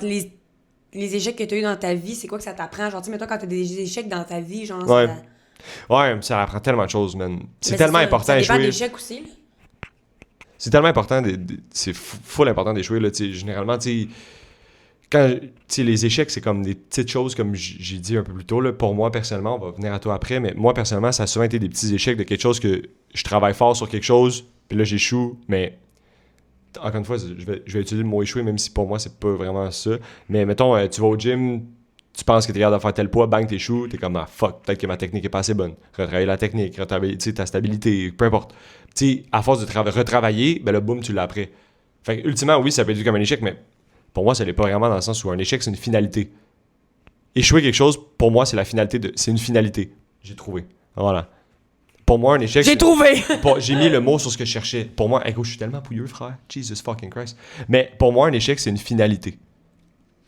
Speaker 2: les échecs que tu as eu dans ta vie, c'est quoi que ça t'apprend? Genre, tu sais, mettons, quand tu as des échecs dans ta vie, genre.
Speaker 1: Ouais. Ouais, ça apprend tellement de choses, man. C'est tellement important
Speaker 2: ça dépend
Speaker 1: d'échouer.
Speaker 2: d'échecs aussi, là.
Speaker 1: C'est tellement important, c'est full important d'échouer, là, tu sais, généralement, tu sais, quand, tu sais, les échecs, c'est comme des petites choses, comme j'ai dit un peu plus tôt, là, pour moi, personnellement, on va venir à toi après, mais moi, personnellement, ça a souvent été des petits échecs de quelque chose que je travaille fort sur quelque chose, puis là, j'échoue, mais, encore une fois, je vais utiliser le mot échouer, même si pour moi, c'est pas vraiment ça, mais mettons, tu vas au gym, tu penses que t'es capable de faire tel poids, bang, t'échoues, t'es comme, ah, fuck, peut-être que ma technique est pas assez bonne. Retravailler la technique, retravailler, tu sais, ta stabilité, peu importe. Tu sais, à force de retravailler, ben là, boum, tu l'as après. Fait que, ultimement, oui, ça peut être vu comme un échec, mais pour moi, ça l'est pas vraiment dans le sens où un échec, c'est une finalité. Échouer quelque chose, pour moi, c'est la finalité c'est une finalité. J'ai trouvé. Voilà. Pour moi, un échec...
Speaker 2: J'ai trouvé!
Speaker 1: J'ai mis le mot sur ce que je cherchais. Pour moi, écoute, je suis tellement pouilleux, frère. Jesus fucking Christ. Mais pour moi, un échec, c'est une finalité.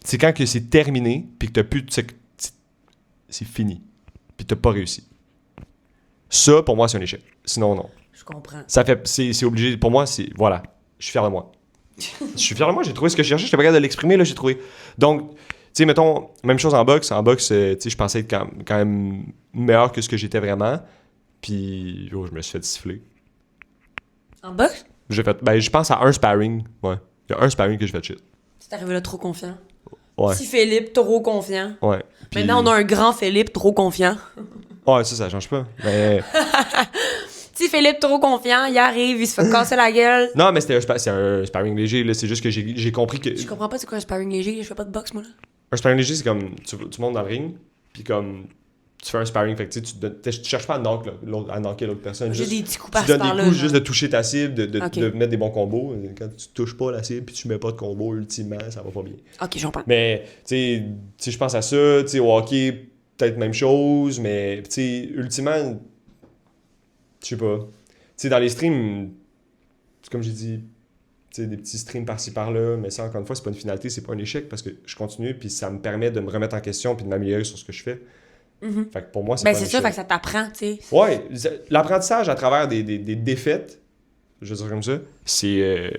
Speaker 1: C'est quand que c'est terminé, puis que t'as plus... C'est fini. Puis t'as pas réussi. Ça, pour moi, c'est un échec. Sinon, non.
Speaker 2: Je comprends.
Speaker 1: Ça fait... C'est obligé. Pour moi, c'est... Voilà. Je suis fier de moi. Je suis fier de moi. J'ai trouvé ce que je cherchais. J'étais pas capable de l'exprimer, là. J'ai trouvé. Donc, tu sais, mettons, même chose en boxe. En boxe, tu sais, je pensais être quand même meilleur que ce que j'étais vraiment. Puis, je me suis fait siffler.
Speaker 2: En boxe?
Speaker 1: Je pense à un sparring. Ouais. Il y a un sparring que j'ai fait shit.
Speaker 2: C'est arrivé là trop confiant.
Speaker 1: Ouais.
Speaker 2: Petit Philippe, trop confiant.
Speaker 1: Ouais. Puis...
Speaker 2: Maintenant, on a un grand Philippe, trop confiant.
Speaker 1: Ouais, ça change pas. Mais...
Speaker 2: Petit Philippe, trop confiant, il arrive, il se fait casser la gueule.
Speaker 1: Non, mais c'est un sparring léger, là. C'est juste que j'ai compris que...
Speaker 2: Je comprends pas c'est quoi un sparring léger, je fais pas de boxe, moi, là.
Speaker 1: Un sparring léger, c'est comme... Tu montes dans le ring, puis comme... Tu fais un sparring, fait que tu cherches pas à knocker l'autre personne.
Speaker 2: Juste des petits coups par
Speaker 1: Tu donnes
Speaker 2: par
Speaker 1: des
Speaker 2: là.
Speaker 1: coups juste de toucher ta cible, de
Speaker 2: Okay.
Speaker 1: mettre des bons combos. Quand tu touches pas la cible puis tu mets pas de combo, ultimement, ça va pas bien.
Speaker 2: Ok, j'en parle.
Speaker 1: Mais, tu sais, je pense à ça. Tu sais, au hockey, peut-être même chose, mais, tu sais, ultimement, je sais pas. Tu sais, dans les streams, comme j'ai dit, tu sais, des petits streams par-ci par-là, mais ça, encore une fois, c'est pas une finalité, c'est pas un échec parce que je continue puis ça me permet de me remettre en question puis de m'améliorer sur ce que je fais.
Speaker 2: Mm-hmm.
Speaker 1: Fait que pour moi, c'est
Speaker 2: Ben,
Speaker 1: pas un
Speaker 2: c'est
Speaker 1: échec.
Speaker 2: ça, fait que ça t'apprend, tu sais.
Speaker 1: Ouais, l'apprentissage à travers des défaites, je veux dire comme ça, c'est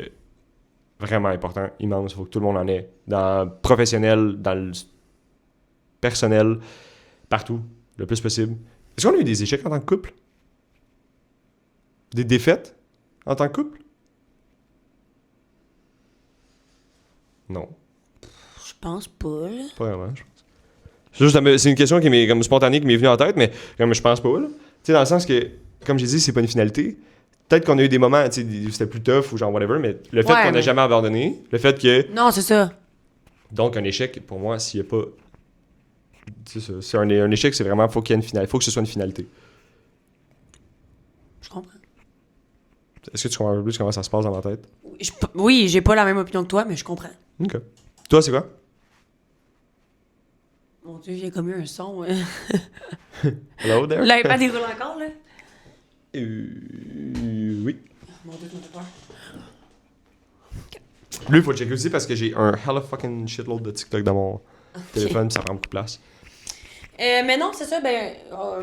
Speaker 1: vraiment important, immense. Il faut que tout le monde en ait. Dans le professionnel, dans le personnel, partout, le plus possible. Est-ce qu'on a eu des échecs en tant que couple? Des défaites en tant que couple? Non,
Speaker 2: Je pense pas, là.
Speaker 1: pas vraiment, je pense. C'est une question qui m'est comme spontanée, qui m'est venue en tête, mais comme je pense pas, là. Tu sais, dans le sens que, comme j'ai dit, c'est pas une finalité. Peut-être qu'on a eu des moments, tu sais, c'était plus tough ou genre whatever, mais le fait qu'on n'a jamais abandonné, le fait que...
Speaker 2: Non, c'est ça.
Speaker 1: Donc, un échec, pour moi, s'il n'y a pas... C'est ça, c'est un échec, c'est vraiment, faut qu'il y ait une finalité, faut que ce soit une finalité.
Speaker 2: Je comprends.
Speaker 1: Est-ce que tu comprends un peu plus comment ça se passe dans ma tête?
Speaker 2: Oui, j'ai pas la même opinion que toi, mais je comprends.
Speaker 1: Ok. Toi, c'est quoi?
Speaker 2: Mon Dieu, j'ai comme eu un son.
Speaker 1: Hello there?
Speaker 2: L'iPad déroule encore, là?
Speaker 1: Oui.
Speaker 2: Mon Dieu, tu me fais peur.
Speaker 1: Lui, il faut le checker aussi parce que j'ai un hella fucking shitload de TikTok dans mon téléphone, ça prend beaucoup de place.
Speaker 2: Mais non, c'est ça,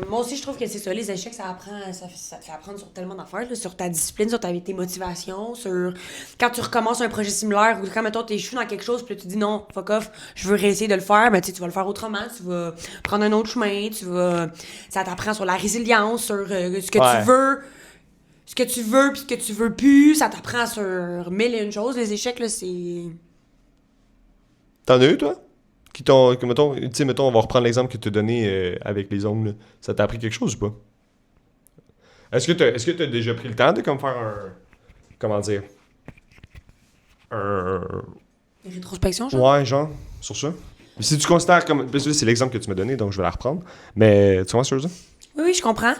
Speaker 2: moi aussi, je trouve que c'est ça, les échecs, ça te fait apprendre sur tellement d'affaires, là, sur ta discipline, sur tes motivations, sur quand tu recommences un projet similaire ou quand, mettons, t'es échoué dans quelque chose, puis là, tu dis non, fuck off, je veux réessayer de le faire, mais tu vas le faire autrement, tu vas prendre un autre chemin, ça t'apprend sur la résilience, sur ce que tu veux, puis ce que tu veux plus, ça t'apprend sur mille et une choses, les échecs, là, c'est...
Speaker 1: T'en as eu, toi? Mettons, on va reprendre l'exemple que tu as donné avec les ongles. Là. Ça t'a appris quelque chose ou pas? Est-ce que t'as déjà pris le temps de comme faire un... Comment dire?
Speaker 2: Une rétrospection, genre?
Speaker 1: Ouais, genre, sur ça. Mais si tu considères comme... Parce que c'est l'exemple que tu m'as donné, donc je vais la reprendre. Mais tu vois ce que je veux dire?
Speaker 2: Oui, je comprends.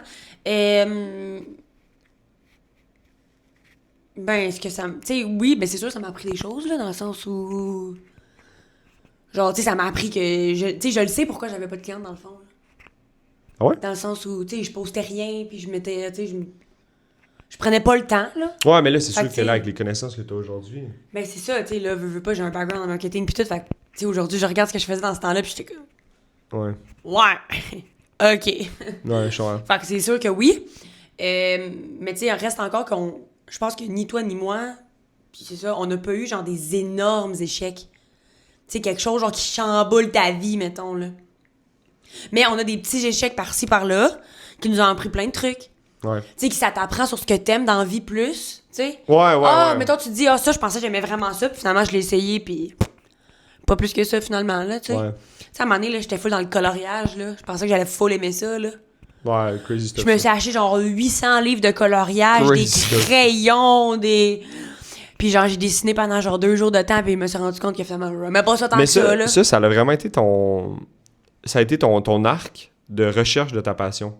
Speaker 2: Est-ce que ça... Tu sais, oui, c'est sûr, ça m'a appris des choses, là, dans le sens où... Genre, tu sais, ça m'a appris que... je le sais pourquoi j'avais pas de cliente, dans le fond. Là.
Speaker 1: Ah ouais?
Speaker 2: Dans le sens où, tu sais, je postais rien, puis je mettais... Tu sais, je prenais pas le temps, là.
Speaker 1: Ouais, mais là, c'est sûr
Speaker 2: que
Speaker 1: que là, avec les connaissances que tu as aujourd'hui...
Speaker 2: Ben, c'est ça, tu sais, là, veux pas, j'ai un background en marketing, puis tout, fait que, tu sais, aujourd'hui, je regarde ce que je faisais dans ce temps-là, puis j'étais comme...
Speaker 1: Ouais.
Speaker 2: Ouais. OK.
Speaker 1: Ouais, je comprends.
Speaker 2: Fait que c'est sûr que oui. Mais tu sais, il reste encore qu'on... Je pense que ni toi ni moi, puis c'est ça, on n'a pas eu genre des énormes échecs. Tu sais, quelque chose genre qui chamboule ta vie, mettons, là. Mais on a des petits échecs par-ci, par-là, qui nous ont appris plein de trucs.
Speaker 1: Ouais.
Speaker 2: Tu sais, qui ça t'apprend sur ce que t'aimes dans la vie plus, tu sais.
Speaker 1: Ouais.
Speaker 2: Mettons, tu te dis, ça, je pensais que j'aimais vraiment ça, puis finalement, je l'ai essayé, puis pas plus que ça, finalement, là, tu sais.
Speaker 1: Ouais.
Speaker 2: Tu sais, à un moment donné, là, j'étais full dans le coloriage, là. Je pensais que j'allais full aimer ça, là.
Speaker 1: Ouais, crazy stuff.
Speaker 2: Je me suis acheté genre 800 livres de coloriage,
Speaker 1: Crazy
Speaker 2: des
Speaker 1: stuff.
Speaker 2: crayons, Puis genre, j'ai dessiné pendant genre 2 jours de temps, puis je me suis rendu compte que finalement, mais pas ça tant
Speaker 1: Mais
Speaker 2: que ça, là.
Speaker 1: ça a vraiment été ton... Ça a été ton arc de recherche de ta passion.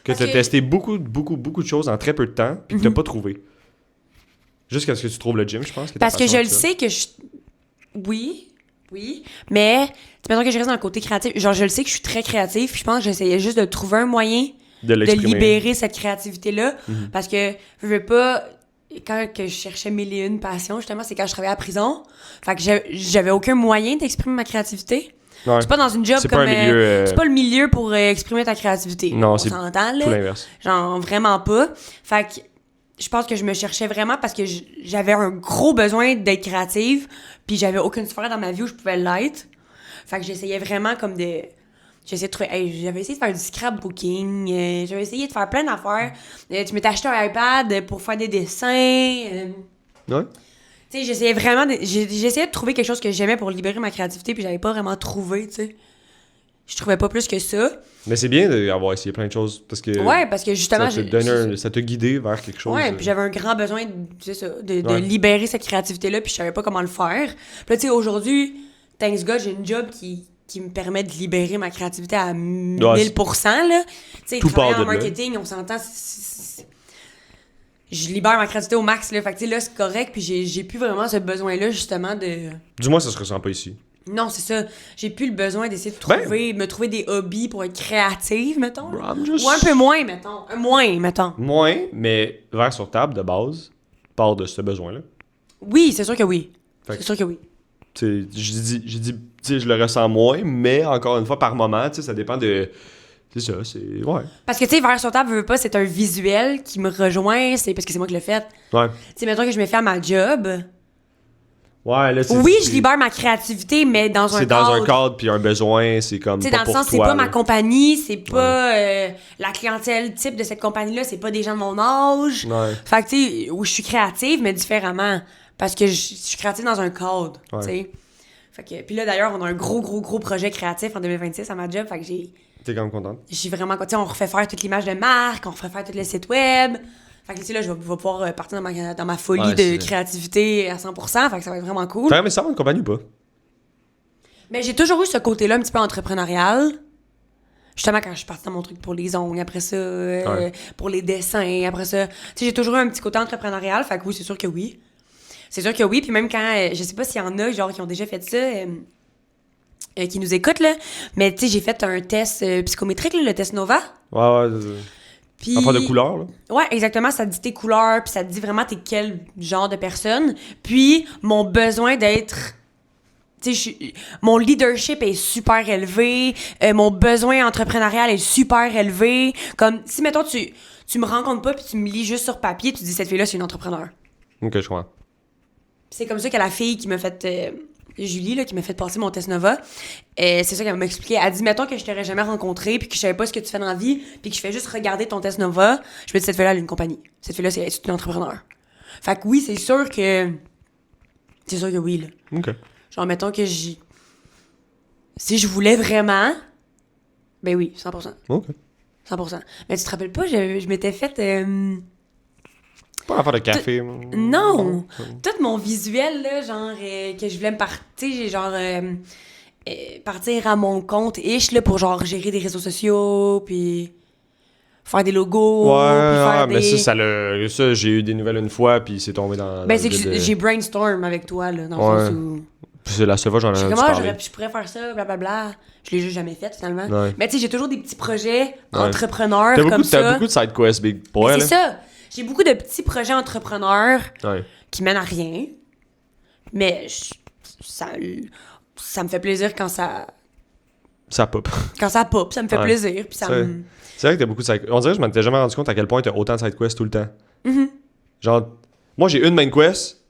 Speaker 1: Que
Speaker 2: Parce
Speaker 1: tu as
Speaker 2: que-
Speaker 1: testé beaucoup de choses en très peu de temps, puis que tu n'as pas trouvé. Jusqu'à ce que tu trouves le gym, je pense.
Speaker 2: Parce que je le sais que je... Oui, mais... Tu mettons que je reste dans le côté créatif. Genre, je le sais que je suis très créative, puis je pense que j'essayais juste de trouver un moyen
Speaker 1: De
Speaker 2: de
Speaker 1: l'exprimer.
Speaker 2: libérer cette créativité-là. Parce que, je veux pas... Quand que je cherchais mille et une passions, justement, c'est quand je travaillais à la prison. Fait que j'avais aucun moyen d'exprimer ma créativité.
Speaker 1: Ouais.
Speaker 2: C'est pas dans une job
Speaker 1: C'est
Speaker 2: comme...
Speaker 1: pas un milieu,
Speaker 2: c'est pas le milieu pour exprimer ta créativité.
Speaker 1: Non,
Speaker 2: On
Speaker 1: c'est
Speaker 2: s'entend, là.
Speaker 1: tout l'inverse.
Speaker 2: Genre, vraiment pas. Fait que je pense que je me cherchais vraiment parce que j'avais un gros besoin d'être créative, puis j'avais aucune sphère dans ma vie où je pouvais l'être. Fait que j'essayais vraiment comme de... J'essayais de trouver... j'avais essayé de faire du scrapbooking, j'avais essayé de faire plein d'affaires. Tu m'étais acheté un iPad pour faire des dessins.
Speaker 1: Ouais.
Speaker 2: Tu sais, j'essayais vraiment... J'essayais de trouver quelque chose que j'aimais pour libérer ma créativité, puis j'avais pas vraiment trouvé, tu sais. Je trouvais pas plus que ça.
Speaker 1: Mais c'est bien d'avoir essayé plein de choses, parce que...
Speaker 2: Ouais, parce que justement...
Speaker 1: ça t'a guidé vers quelque chose.
Speaker 2: Ouais, puis j'avais un grand besoin de
Speaker 1: Ouais.
Speaker 2: libérer cette créativité-là, puis je savais pas comment le faire. Puis là, tu sais, aujourd'hui, thanks God, j'ai une job qui me permet de libérer ma créativité à 1000%, là. Tu sais,
Speaker 1: Tout
Speaker 2: travailler
Speaker 1: part
Speaker 2: en
Speaker 1: de là.
Speaker 2: marketing, on s'entend, je libère ma créativité au max, là. Fait que, tu sais, là, c'est correct, puis j'ai plus vraiment ce besoin-là, justement, de...
Speaker 1: Du moins, ça se ressent pas ici.
Speaker 2: Non, c'est ça. J'ai plus le besoin d'essayer de me trouver des hobbies pour être créative, mettons. là.
Speaker 1: I'm just-
Speaker 2: Ou un peu moins, mettons. Moins, mettons.
Speaker 1: Moins, mais vers sur table, de base, part de ce besoin-là.
Speaker 2: Oui, c'est sûr que oui.
Speaker 1: Fait que-
Speaker 2: C'est sûr que oui.
Speaker 1: Tu sais, j'ai dit, tu sais, je le ressens moins, mais encore une fois, par moment, tu sais, ça dépend de... C'est ça, c'est... Ouais.
Speaker 2: Parce que, tu sais, Vers sur table, veux pas, c'est un visuel qui me rejoint, c'est parce que c'est moi qui l'ai fait.
Speaker 1: Ouais.
Speaker 2: Tu sais, mettons que je me fais à ma job.
Speaker 1: Ouais, là, c'est...
Speaker 2: Oui,
Speaker 1: c'est-
Speaker 2: je libère ma créativité, mais dans un
Speaker 1: C'est
Speaker 2: cadre.
Speaker 1: dans un cadre, puis un besoin, c'est comme
Speaker 2: Tu sais,
Speaker 1: pas
Speaker 2: dans le
Speaker 1: pour
Speaker 2: sens, c'est
Speaker 1: toi,
Speaker 2: pas
Speaker 1: là.
Speaker 2: ma compagnie, c'est pas la clientèle type de cette compagnie-là, c'est pas des gens de mon âge.
Speaker 1: Ouais.
Speaker 2: Fait que, tu sais, où je suis créative, mais différemment. Parce que je suis créative dans un cadre,
Speaker 1: Ouais.
Speaker 2: tu sais. Fait que, puis là, d'ailleurs, on a un gros projet créatif en 2026 à ma job. Fait que
Speaker 1: T'es quand même contente?
Speaker 2: j'ai vraiment... Tu sais, on refait faire toute l'image de marque, on refait faire tout le site web. Fait que, tu sais, là, je vais pouvoir partir dans ma folie
Speaker 1: Ouais,
Speaker 2: de
Speaker 1: c'est-
Speaker 2: créativité à 100%. Fait que ça va être vraiment cool.
Speaker 1: T'as aimé ça avoir une compagnie ou pas?
Speaker 2: Mais j'ai toujours eu ce côté-là un petit peu entrepreneurial. Justement, quand je suis partie dans mon truc pour les ongles, après ça,
Speaker 1: Ouais.
Speaker 2: pour les dessins, après ça. Tu sais, j'ai toujours eu un petit côté entrepreneurial. Fait que oui, c'est sûr que oui. C'est sûr que oui. Puis même quand, je sais pas s'il y en a, genre, qui ont déjà fait ça, qui nous écoutent, là. Mais tu sais, j'ai fait un test psychométrique, là, le test Nova.
Speaker 1: Ouais.
Speaker 2: Puis...
Speaker 1: Affaire de couleur, là.
Speaker 2: Ouais, exactement. Ça te dit tes couleurs, puis ça te dit vraiment t'es quel genre de personne. Puis mon besoin d'être... Tu sais, mon leadership est super élevé. Mon besoin entrepreneurial est super élevé. Comme, si, mettons, tu me rencontres pas puis tu me lis juste sur papier, tu dis, cette fille-là, c'est une entrepreneur.
Speaker 1: Ok, je comprends.
Speaker 2: Puis c'est comme ça que la fille qui m'a fait... Julie, là, qui m'a fait passer mon test Nova, c'est ça qu'elle m'a expliqué. Elle dit, mettons que je t'aurais jamais rencontré puis que je savais pas ce que tu fais dans la vie puis que je fais juste regarder ton test Nova, je me dis, cette fille-là, elle a une compagnie. Cette fille-là, c'est une entrepreneur. Fait que oui, c'est sûr que... C'est sûr que oui, là.
Speaker 1: Ok.
Speaker 2: Genre, mettons que si je voulais vraiment, ben oui, 100%.
Speaker 1: Ok.
Speaker 2: 100%. Mais tu te rappelles pas, je m'étais fait...
Speaker 1: Pas l'affaire de café.
Speaker 2: Non! Tout mon visuel, là, genre, que je voulais me partir, genre, partir à mon compte, là, pour, genre, gérer des réseaux sociaux, puis faire des logos, puis faire
Speaker 1: mais
Speaker 2: des...
Speaker 1: ça, j'ai eu des nouvelles une fois, puis c'est tombé dans.
Speaker 2: Ben,
Speaker 1: dans
Speaker 2: c'est
Speaker 1: le
Speaker 2: que
Speaker 1: vide de-
Speaker 2: j'ai brainstorm avec toi, là, dans
Speaker 1: Ouais.
Speaker 2: le sens où...
Speaker 1: Puis c'est la seule fois que j'en ai
Speaker 2: Je suis
Speaker 1: entendu
Speaker 2: comme,
Speaker 1: parler.
Speaker 2: je pourrais faire ça, blablabla. Je l'ai juste jamais fait, finalement.
Speaker 1: Ouais.
Speaker 2: Mais tu sais, j'ai toujours des petits projets entrepreneurs
Speaker 1: T'as
Speaker 2: comme ça.
Speaker 1: beaucoup de side quests big boy,
Speaker 2: Mais
Speaker 1: là.
Speaker 2: c'est ça. J'ai beaucoup de petits projets entrepreneurs
Speaker 1: Ouais.
Speaker 2: qui mènent à rien. Mais ça me fait plaisir quand ça
Speaker 1: pop.
Speaker 2: pop. Ça me fait
Speaker 1: Ouais.
Speaker 2: plaisir. Puis ça
Speaker 1: C'est-
Speaker 2: me...
Speaker 1: C'est vrai que t'as beaucoup de side On dirait que je m'en étais jamais rendu compte à quel point t'as autant de side quests tout le temps.
Speaker 2: Mm-hmm.
Speaker 1: Genre, moi j'ai une main quest,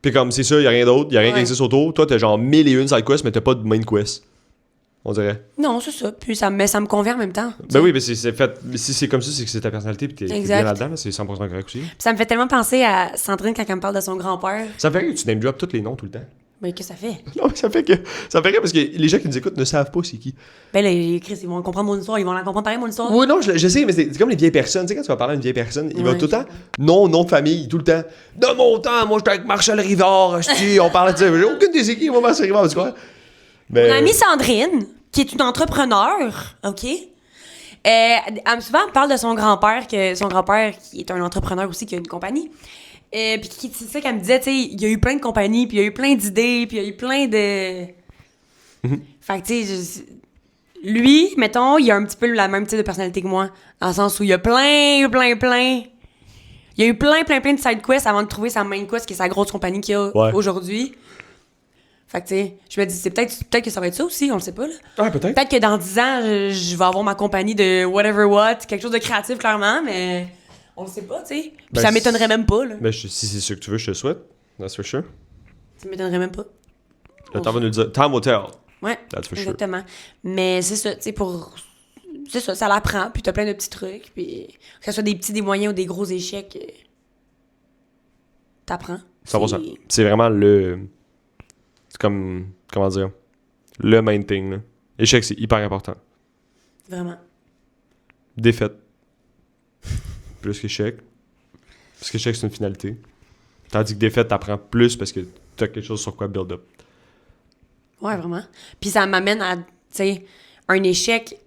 Speaker 1: puis comme c'est ça, y a rien d'autre, y a rien qui
Speaker 2: Ouais.
Speaker 1: existe autour. Toi t'as genre 1001 side quests, mais t'as pas de main quest. On dirait.
Speaker 2: Non, c'est ça. Puis ça me convient en même temps.
Speaker 1: Ben oui, mais c'est fait. Si c'est comme ça, c'est que c'est ta personnalité, puis t'es
Speaker 2: Exact.
Speaker 1: bien là-dedans, là, c'est 100% correct aussi.
Speaker 2: Puis ça me fait tellement penser à Sandrine quand elle me parle de son grand-père.
Speaker 1: Ça me fait rire que tu name drop tous les noms tout le temps.
Speaker 2: Mais qu'est-ce que ça fait?
Speaker 1: Non, mais ça me fait rire parce que les gens qui nous écoutent ne savent pas c'est qui.
Speaker 2: Ben là, Chris, ils vont comprendre mon histoire. Ils vont la comprendre pareil, mon histoire.
Speaker 1: Oui, non, je sais, mais c'est comme les vieilles personnes. Tu sais, quand tu vas parler à une vieille personne, il va
Speaker 2: Ouais,
Speaker 1: tout le temps,
Speaker 2: je
Speaker 1: nom de famille, tout le temps. Dans mon temps, moi, j'étais avec Marshall Rivard, hostie, on parlait de ça. J'ai aucune des équipes, moi, Marshall Rivard, tu crois? Mais...
Speaker 2: Mon amie Sandrine, qui est une entrepreneur, OK? Souvent, elle me parle de son grand-père, qui est un entrepreneur aussi, qui a une compagnie. Puis c'est ça qu'elle me disait, tu sais, il y a eu plein de compagnies, puis il y a eu plein d'idées, puis il y a eu plein de... Fait que, tu sais, lui, mettons, il a un petit peu la même type de personnalité que moi, dans le sens où il y a plein... Il y a eu plein de side quests avant de trouver sa main quest, qui est sa grosse compagnie qu'il a
Speaker 1: Ouais.
Speaker 2: aujourd'hui. Fait que, tu sais, je me dis, c'est peut-être que ça va être ça aussi, on le sait pas, là.
Speaker 1: Ah, peut-être.
Speaker 2: Peut-être que dans 10 ans, je vais avoir ma compagnie de whatever what, quelque chose de créatif, clairement, mais on le sait pas, tu sais. Puis
Speaker 1: Ben,
Speaker 2: ça m'étonnerait même pas, là.
Speaker 1: Mais si c'est ce que tu veux, je te le souhaite. That's for sure.
Speaker 2: Ça m'étonnerait même pas.
Speaker 1: Le temps va nous le dire. Time will tell.
Speaker 2: Ouais,
Speaker 1: That's for sure.
Speaker 2: exactement. Mais c'est ça, tu sais, c'est ça, ça l'apprend, puis t'as plein de petits trucs, puis que ce soit des petits, des moyens ou des gros échecs, t'apprends.
Speaker 1: 100%. C'est vraiment le... C'est comme... Comment dire? Le main thing, là. Échec, c'est hyper important.
Speaker 2: Vraiment.
Speaker 1: Défaite. Plus qu'échec. Parce qu'échec, c'est une finalité. Tandis que défaite, t'apprends plus parce que t'as quelque chose sur quoi build up.
Speaker 2: Ouais, vraiment. Puis ça m'amène à, tu sais, un échec.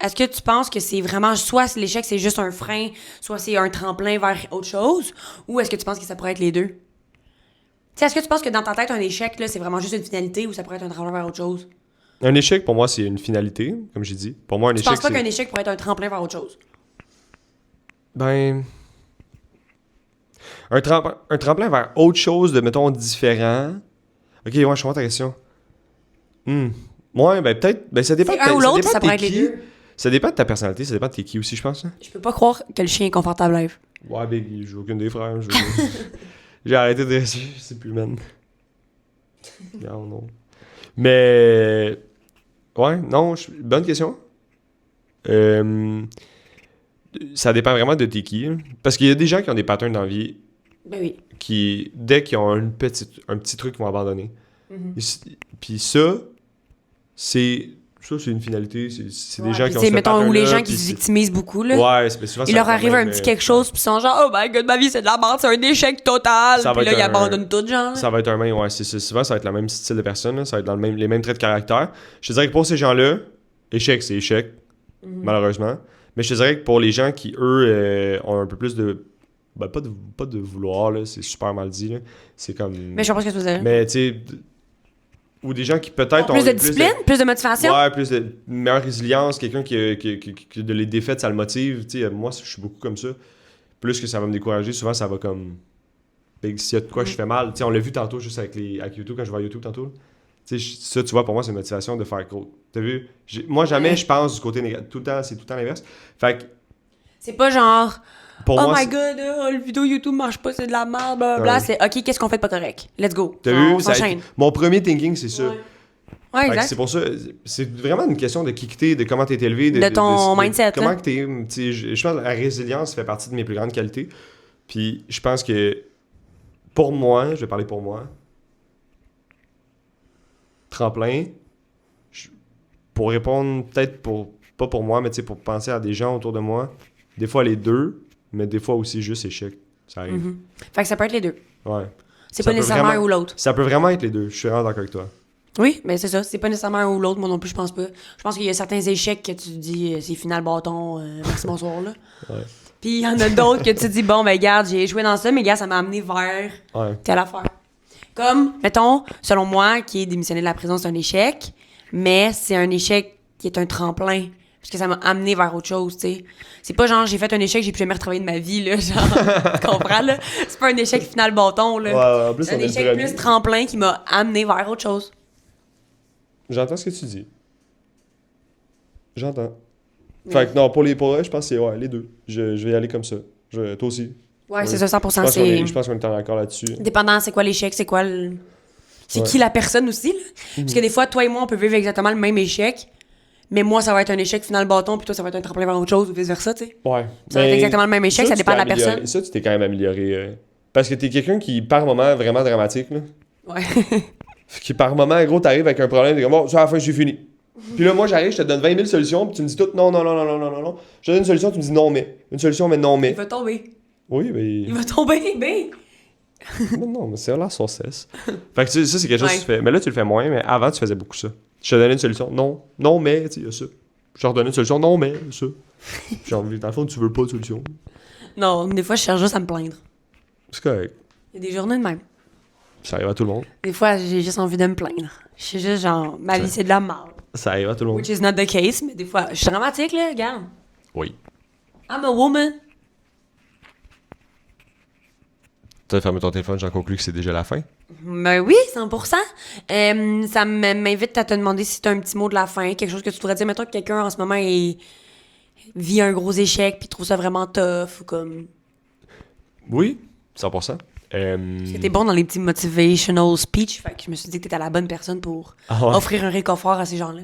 Speaker 2: Est-ce que tu penses que c'est vraiment, soit l'échec, c'est juste un frein, soit c'est un tremplin vers autre chose, ou est-ce que tu penses que ça pourrait être les deux? Tu sais, est-ce que tu penses que dans ta tête, un échec, là, c'est vraiment juste une finalité, ou ça pourrait être un tremplin vers autre chose?
Speaker 1: Un échec, pour moi, c'est une finalité, comme j'ai dit. Pour moi, un
Speaker 2: Tu
Speaker 1: échec,
Speaker 2: penses pas
Speaker 1: c'est...
Speaker 2: qu'un échec pourrait être un tremplin vers autre chose?
Speaker 1: Ben... Un tremplin vers autre chose de, mettons, différent. Ok, ouais, je comprends ta question. Ouais, ben peut-être... Ben ça dépend
Speaker 2: C'est un ou
Speaker 1: ça
Speaker 2: l'autre,
Speaker 1: dépend
Speaker 2: ça
Speaker 1: de
Speaker 2: pourrait
Speaker 1: t'es
Speaker 2: être les
Speaker 1: qui.
Speaker 2: deux.
Speaker 1: Ça dépend de ta personnalité, ça dépend de t'es qui aussi, je pense. Hein.
Speaker 2: Je peux pas croire que le chien est confortable live.
Speaker 1: Ouais, Big, j'ai aucune des frères. J'ai arrêté de... Je sais plus, man. Non, non. Mais... Ouais, non, bonne question. Ça dépend vraiment de t'es qui. Hein. Parce qu'il y a des gens qui ont des patterns dans la vie
Speaker 2: Ben oui.
Speaker 1: qui, dès qu'ils ont un petit truc, ils vont abandonner. Puis ça, c'est une finalité. C'est des gens qui ont ce
Speaker 2: mettons, ou les
Speaker 1: pattern-là,
Speaker 2: gens qui
Speaker 1: puis
Speaker 2: se victimisent beaucoup, là.
Speaker 1: Ouais, mais souvent,
Speaker 2: Il
Speaker 1: ça
Speaker 2: leur
Speaker 1: va
Speaker 2: arrive
Speaker 1: quand
Speaker 2: un
Speaker 1: même,
Speaker 2: petit quelque chose, puis ils sont genre, oh my god, ma vie c'est de la merde, c'est un échec total.
Speaker 1: Ça va
Speaker 2: Puis là,
Speaker 1: être
Speaker 2: ils
Speaker 1: un-
Speaker 2: abandonnent tout, genre.
Speaker 1: Ça va être un même, ouais, souvent, ça va être le même style de personne, là, ça va être dans les mêmes traits de caractère. Je te dirais que pour ces gens-là, échec, c'est échec, malheureusement. Mais je te dirais que pour les gens qui, eux, ont un peu plus de. Ben, pas de vouloir, là, c'est super mal dit, là. C'est comme.
Speaker 2: Mais je comprends ce que tu veux dire.
Speaker 1: Mais, tu sais. Ou des gens qui peut-être ont.
Speaker 2: Plus de
Speaker 1: eu
Speaker 2: discipline, plus de motivation.
Speaker 1: Ouais, plus de meilleure résilience, quelqu'un qui de les défaites, ça le motive. Tu sais, moi, je suis beaucoup comme ça. Plus que ça va me décourager, souvent, ça va comme. S'il y a de quoi je fais mal. Tu sais, on l'a vu tantôt juste avec YouTube, quand je vois YouTube tantôt. Tu sais, ça, tu vois, pour moi, c'est une motivation de faire gros. T'as vu? Moi, jamais je pense du côté négatif. Tout le temps, c'est tout le temps l'inverse. Fait que,
Speaker 2: C'est pas genre,
Speaker 1: pour
Speaker 2: oh
Speaker 1: moi,
Speaker 2: my god, le vidéo YouTube marche pas, c'est de la merde, blablabla.
Speaker 1: Ouais.
Speaker 2: C'est ok, qu'est-ce qu'on fait de pas correct? Let's go.
Speaker 1: t'as
Speaker 2: On
Speaker 1: vu? Ça a
Speaker 2: s'enchaîne.
Speaker 1: été- mon premier thinking, c'est ça.
Speaker 2: Ouais. Ouais,
Speaker 1: Fait que
Speaker 2: exact.
Speaker 1: c'est pour ça, c'est vraiment une question de qui que t'es, de comment t'es élevé,
Speaker 2: De ton mindset,
Speaker 1: comment
Speaker 2: là.
Speaker 1: que t'es. Tu sais, je pense que la résilience fait partie de mes plus grandes qualités. Puis je pense que pour moi, je vais parler pour moi, tremplin, pour répondre, peut-être pas pour moi, mais tu sais, pour penser à des gens autour de moi, des fois les deux, mais des fois aussi juste échec. Ça arrive.
Speaker 2: Mhm. Fait que ça peut être les deux.
Speaker 1: Ouais.
Speaker 2: C'est
Speaker 1: Ça
Speaker 2: pas
Speaker 1: peut
Speaker 2: nécessairement
Speaker 1: vraiment-
Speaker 2: un ou l'autre.
Speaker 1: Ça peut vraiment être les deux. Je suis vraiment d'accord avec toi.
Speaker 2: Oui, mais c'est ça. C'est pas nécessairement un ou l'autre, moi non plus, je pense pas. Je pense qu'il y a certains échecs que tu te dis, c'est final bâton, merci, bonsoir, là.
Speaker 1: Ouais.
Speaker 2: Puis il y en a d'autres que tu te dis, bon, ben, regarde, j'ai échoué dans ça, mais regarde, ça m'a amené vers
Speaker 1: Ouais.
Speaker 2: telle affaire. Comme, mettons, selon moi, qui est démissionné de la prison, c'est un échec, mais c'est un échec qui est un tremplin. Parce que ça m'a amené vers autre chose, tu sais. C'est pas genre, j'ai fait un échec, j'ai plus jamais retravaillé de ma vie, là, genre, tu comprends, là? C'est pas un échec final bâton, là.
Speaker 1: Ouais, en plus,
Speaker 2: C'est un
Speaker 1: on est
Speaker 2: échec
Speaker 1: pyramide.
Speaker 2: plus tremplin qui m'a amené vers autre chose.
Speaker 1: J'entends ce que tu dis. J'entends. Fait que non, pour eux, je pense que c'est les deux. Je vais y aller comme ça. Toi aussi.
Speaker 2: Ouais,
Speaker 1: Ouais.
Speaker 2: c'est ça, 100%.
Speaker 1: Je pense qu'on est en accord là-dessus.
Speaker 2: Dépendant, c'est quoi l'échec, c'est quoi le... C'est
Speaker 1: Ouais.
Speaker 2: qui la personne aussi, là. Parce que des fois, toi et moi, on peut vivre exactement le même échec, mais moi, ça va être un échec final bâton, puis toi, ça va être un tremplin vers autre chose, ou vice-versa, tu sais.
Speaker 1: Ouais.
Speaker 2: Ça va être exactement le même échec, ça
Speaker 1: tu
Speaker 2: dépend de la
Speaker 1: t'es amélioré.
Speaker 2: personne.
Speaker 1: Ça, tu t'es quand même amélioré. Parce que t'es quelqu'un qui, par moment, vraiment dramatique, là.
Speaker 2: Ouais.
Speaker 1: Qui, par moment, gros, t'arrives avec un problème, t'es comme, bon, ça, à la fin, j'ai fini. Puis là, moi, j'arrive, je te donne 20 000 solutions, puis tu me dis tout, non, non, non, non, non, non, non, non. Je te donne une solution, tu me dis non, mais. Une solution, mais non, mais.
Speaker 2: Il va tomber.
Speaker 1: Oui,
Speaker 2: Il
Speaker 1: mais.
Speaker 2: va tomber, ben.
Speaker 1: Non, mais c'est là sans cesse. Fait que ça, c'est quelque chose
Speaker 2: Ouais.
Speaker 1: que tu fais. Mais là, tu le fais moins, mais avant, tu faisais beaucoup ça. Je te donnais une solution, non, non, mais, tu sais, il y a ça. Je te redonnais une solution, non, mais, ça. J'ai envie, dans le fond, tu veux pas de solution.
Speaker 2: Non, des fois, je cherche juste à me plaindre.
Speaker 1: C'est correct.
Speaker 2: Il y a des journées de même.
Speaker 1: Ça arrive à tout le monde.
Speaker 2: Des fois, j'ai juste envie de me plaindre. Je suis juste genre, ma vie, c'est de la merde.
Speaker 1: Ça arrive à tout le monde.
Speaker 2: Which is not the case, mais des fois, je suis dramatique, là, regarde.
Speaker 1: Oui.
Speaker 2: I'm a woman.
Speaker 1: Tu as fermé ton téléphone, j'en conclus que c'est déjà la fin.
Speaker 2: Ben oui, 100%. Ça m'invite à te demander si tu as un petit mot de la fin, quelque chose que tu voudrais dire. Mettons que quelqu'un en ce moment vit un gros échec puis trouve ça vraiment tough ou comme...
Speaker 1: Oui, 100%.
Speaker 2: T'es bon dans les petits motivational speech, fait que je me suis dit que t'étais la bonne personne pour
Speaker 1: Ah ouais.
Speaker 2: offrir un réconfort à ces gens-là.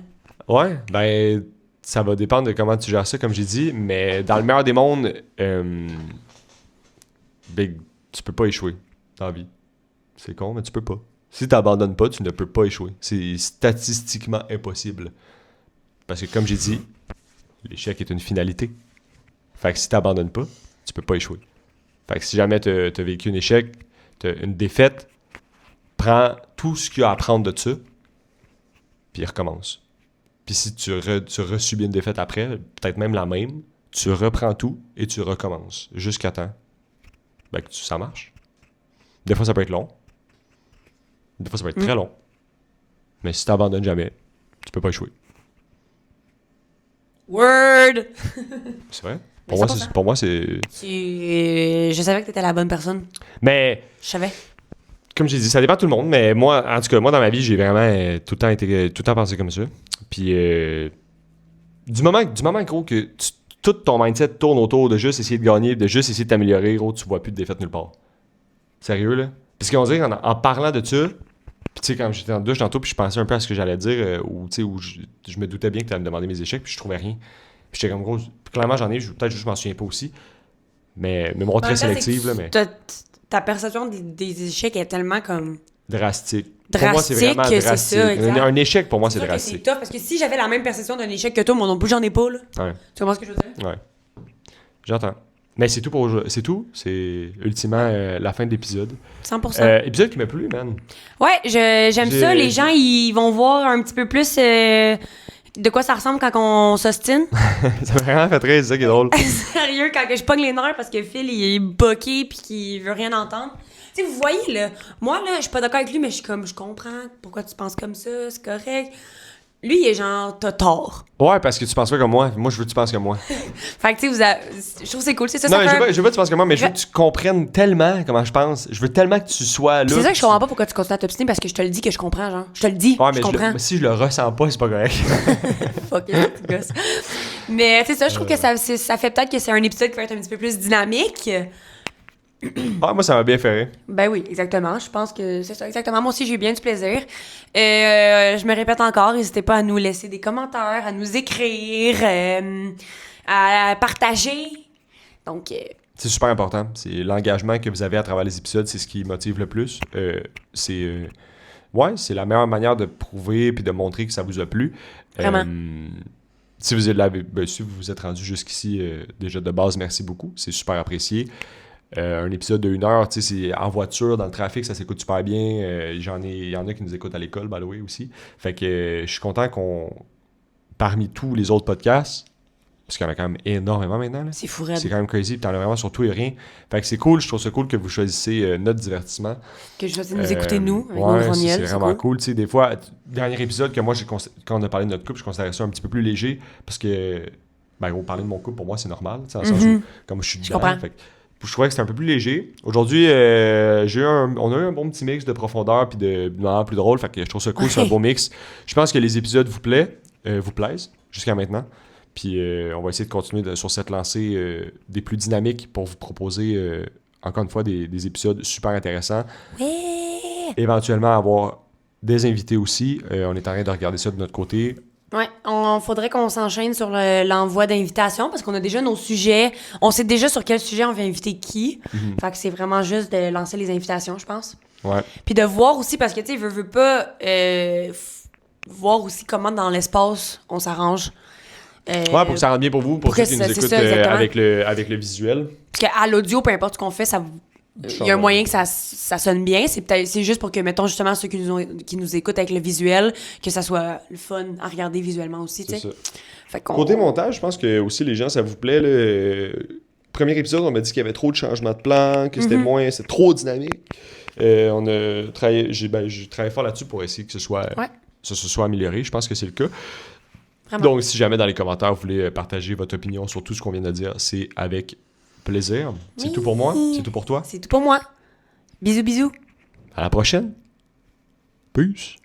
Speaker 1: Ouais, ben, ça va dépendre de comment tu gères ça, comme j'ai dit, mais dans le meilleur des mondes, ben, tu peux pas échouer dans la vie. C'est con, mais tu peux pas. Si t'abandonnes pas, tu ne peux pas échouer. C'est statistiquement impossible. Parce que, comme j'ai dit, l'échec est une finalité. Fait que si t'abandonnes pas, tu peux pas échouer. Fait que si jamais t'as vécu un échec, t'as une défaite, prends tout ce qu'il y a à apprendre de ça, puis recommence. Puis si tu resubis une défaite après, peut-être même la même, tu reprends tout et tu recommences jusqu'à temps ben, que ça marche. Des fois, ça peut être long. Des fois, ça peut être très long. Mais si tu n'abandonnes jamais, tu peux pas échouer.
Speaker 2: Word!
Speaker 1: C'est vrai?
Speaker 2: Mais
Speaker 1: Pour moi, c'est...
Speaker 2: Je savais que t'étais la bonne personne.
Speaker 1: Mais,
Speaker 2: Je savais.
Speaker 1: comme j'ai dit, ça dépend de tout le monde. Mais moi, en tout cas, moi, dans ma vie, j'ai vraiment tout le temps pensé comme ça. Puis, du moment, gros, que tout ton mindset tourne autour de juste essayer de gagner, de juste essayer de t'améliorer, gros, tu vois plus de défaite nulle part. Sérieux, là? Parce qu'on dirait qu'en parlant de ça, puis tu sais, quand j'étais en douche tantôt, puis je pensais un peu à ce que j'allais dire, où je me doutais bien que tu allais me demander mes échecs, puis je trouvais rien. Puis j'étais comme, gros, clairement, j'en ai, peut-être juste je m'en souviens pas aussi. Mais mémoire très sélective, là, mais...
Speaker 2: ta perception des échecs est tellement comme
Speaker 1: Drastique. Pour moi, c'est vraiment
Speaker 2: drastique, c'est
Speaker 1: drastique.
Speaker 2: ça, exact.
Speaker 1: Un échec, pour moi, c'est
Speaker 2: sûr que c'est
Speaker 1: drastique.
Speaker 2: tough, parce que si j'avais la même perception d'un échec que toi, moi non plus, j'en ai pas, là.
Speaker 1: Ouais.
Speaker 2: Tu comprends ce que je veux dire?
Speaker 1: Ouais. J'entends. Mais c'est tout pour aujourd'hui. C'est tout. C'est ultimement la fin de l'épisode.
Speaker 2: 100%.
Speaker 1: Épisode qui m'a plu, man.
Speaker 2: Ouais, j'aime ça. Les gens, ils vont voir un petit peu plus de quoi ça ressemble quand on s'ostine.
Speaker 1: Ça m'a vraiment fait rire, c'est ça qui est drôle.
Speaker 2: Sérieux, quand que je pogne les nerfs parce que Phil, il est boqué puis qu'il veut rien entendre. Tu sais, vous voyez, là, moi, là, je suis pas d'accord avec lui, mais je suis comme, je comprends pourquoi tu penses comme ça, c'est correct. Lui, il est genre, t'as tort.
Speaker 1: Ouais, parce que tu penses pas comme moi. Moi, je veux que tu penses comme moi.
Speaker 2: Fait que, tu sais, je trouve que c'est cool. C'est ça,
Speaker 1: Non,
Speaker 2: ça
Speaker 1: mais
Speaker 2: fait
Speaker 1: je veux pas que tu penses comme moi, mais je veux
Speaker 2: Je-
Speaker 1: que tu comprennes tellement comment je pense. Je veux tellement que tu sois là.
Speaker 2: C'est ça que je comprends pas pourquoi tu continues à t'obstiner parce que je te le dis que je comprends, genre. Je te le dis,
Speaker 1: Ouais,
Speaker 2: je
Speaker 1: mais
Speaker 2: comprends.
Speaker 1: mais si je le ressens pas, c'est pas correct.
Speaker 2: Fuck it, petit gosse. Mais c'est ça, je trouve que ça fait peut-être que c'est un épisode qui va être un petit peu plus dynamique.
Speaker 1: Ah, moi, ça m'a bien fait rire.
Speaker 2: Ben oui, exactement. Je pense que c'est ça, exactement. Moi aussi, j'ai eu bien du plaisir. Je me répète encore, n'hésitez pas à nous laisser des commentaires, à nous écrire, à partager. Donc,
Speaker 1: C'est super important. C'est l'engagement que vous avez à travers les épisodes, c'est ce qui motive le plus. Ouais, c'est la meilleure manière de prouver puis de montrer que ça vous a plu.
Speaker 2: Vraiment.
Speaker 1: Si vous si vous vous êtes rendu jusqu'ici, déjà de base, merci beaucoup. C'est super apprécié. Un épisode de 1 heure, tu sais, c'est en voiture, dans le trafic, ça s'écoute super bien. Il y en a qui nous écoutent à l'école, by the way, aussi. Fait que je suis content parmi tous les autres podcasts, parce qu'il y en a quand même énormément maintenant, là.
Speaker 2: c'est fou raide.
Speaker 1: C'est quand même crazy, puis t'en as vraiment sur tout et rien. Fait que c'est cool, je trouve ça cool que vous choisissez notre divertissement.
Speaker 2: Que je vais nous écouter, nous, avec
Speaker 1: ouais,
Speaker 2: nos
Speaker 1: c'est
Speaker 2: rognelles,
Speaker 1: vraiment cool. Tu sais, des fois, dernier épisode que moi, quand on a parlé de notre couple, je considérais ça un petit peu plus léger, parce que, ben, gros, parler de mon couple, pour moi, c'est normal, tu sais, dans le sens où, comme je suis dedans,
Speaker 2: comprends.
Speaker 1: fait que je trouvais que c'était un peu plus léger. Aujourd'hui, on a eu un bon petit mix de profondeur puis de moments plus drôle. Fait que je trouve ça cool, c'est un beau mix. Je pense que les épisodes vous plaisent jusqu'à maintenant. Puis on va essayer de continuer sur cette lancée des plus dynamiques pour vous proposer encore une fois des épisodes super intéressants.
Speaker 2: Ouais.
Speaker 1: Éventuellement avoir des invités aussi. On est en train de regarder ça de notre côté.
Speaker 2: Ouais, faudrait qu'on s'enchaîne sur l'envoi d'invitations parce qu'on a déjà nos sujets. On sait déjà sur quel sujet on va inviter qui. Fait que c'est vraiment juste de lancer les invitations, je pense.
Speaker 1: Ouais.
Speaker 2: Puis de voir aussi, parce que tu sais, veux pas voir aussi comment dans l'espace on s'arrange.
Speaker 1: Ouais, pour que ça rentre bien pour vous, pour ceux qui nous écoutent avec le visuel.
Speaker 2: Parce qu'à l'audio, peu importe ce qu'on fait, il y a un moyen que ça sonne bien. C'est juste pour que, mettons, justement, ceux qui nous écoutent avec le visuel, que ça soit le fun à regarder visuellement aussi, tu sais.
Speaker 1: C'est ça.
Speaker 2: Fait qu'on-
Speaker 1: Côté montage, je pense que aussi les gens, ça vous plaît. Premier épisode, on m'a dit qu'il y avait trop de changements de plan, que c'était trop dynamique. On a travaillé, j'ai travaillé fort là-dessus pour essayer que ce soit amélioré. Je pense que c'est le cas.
Speaker 2: Vraiment.
Speaker 1: Donc, si jamais dans les commentaires, vous voulez partager votre opinion sur tout ce qu'on vient de dire, c'est avec plaisir. C'est tout pour moi. C'est tout pour toi.
Speaker 2: C'est tout pour moi. Bisous, bisous.
Speaker 1: À la prochaine. Peace.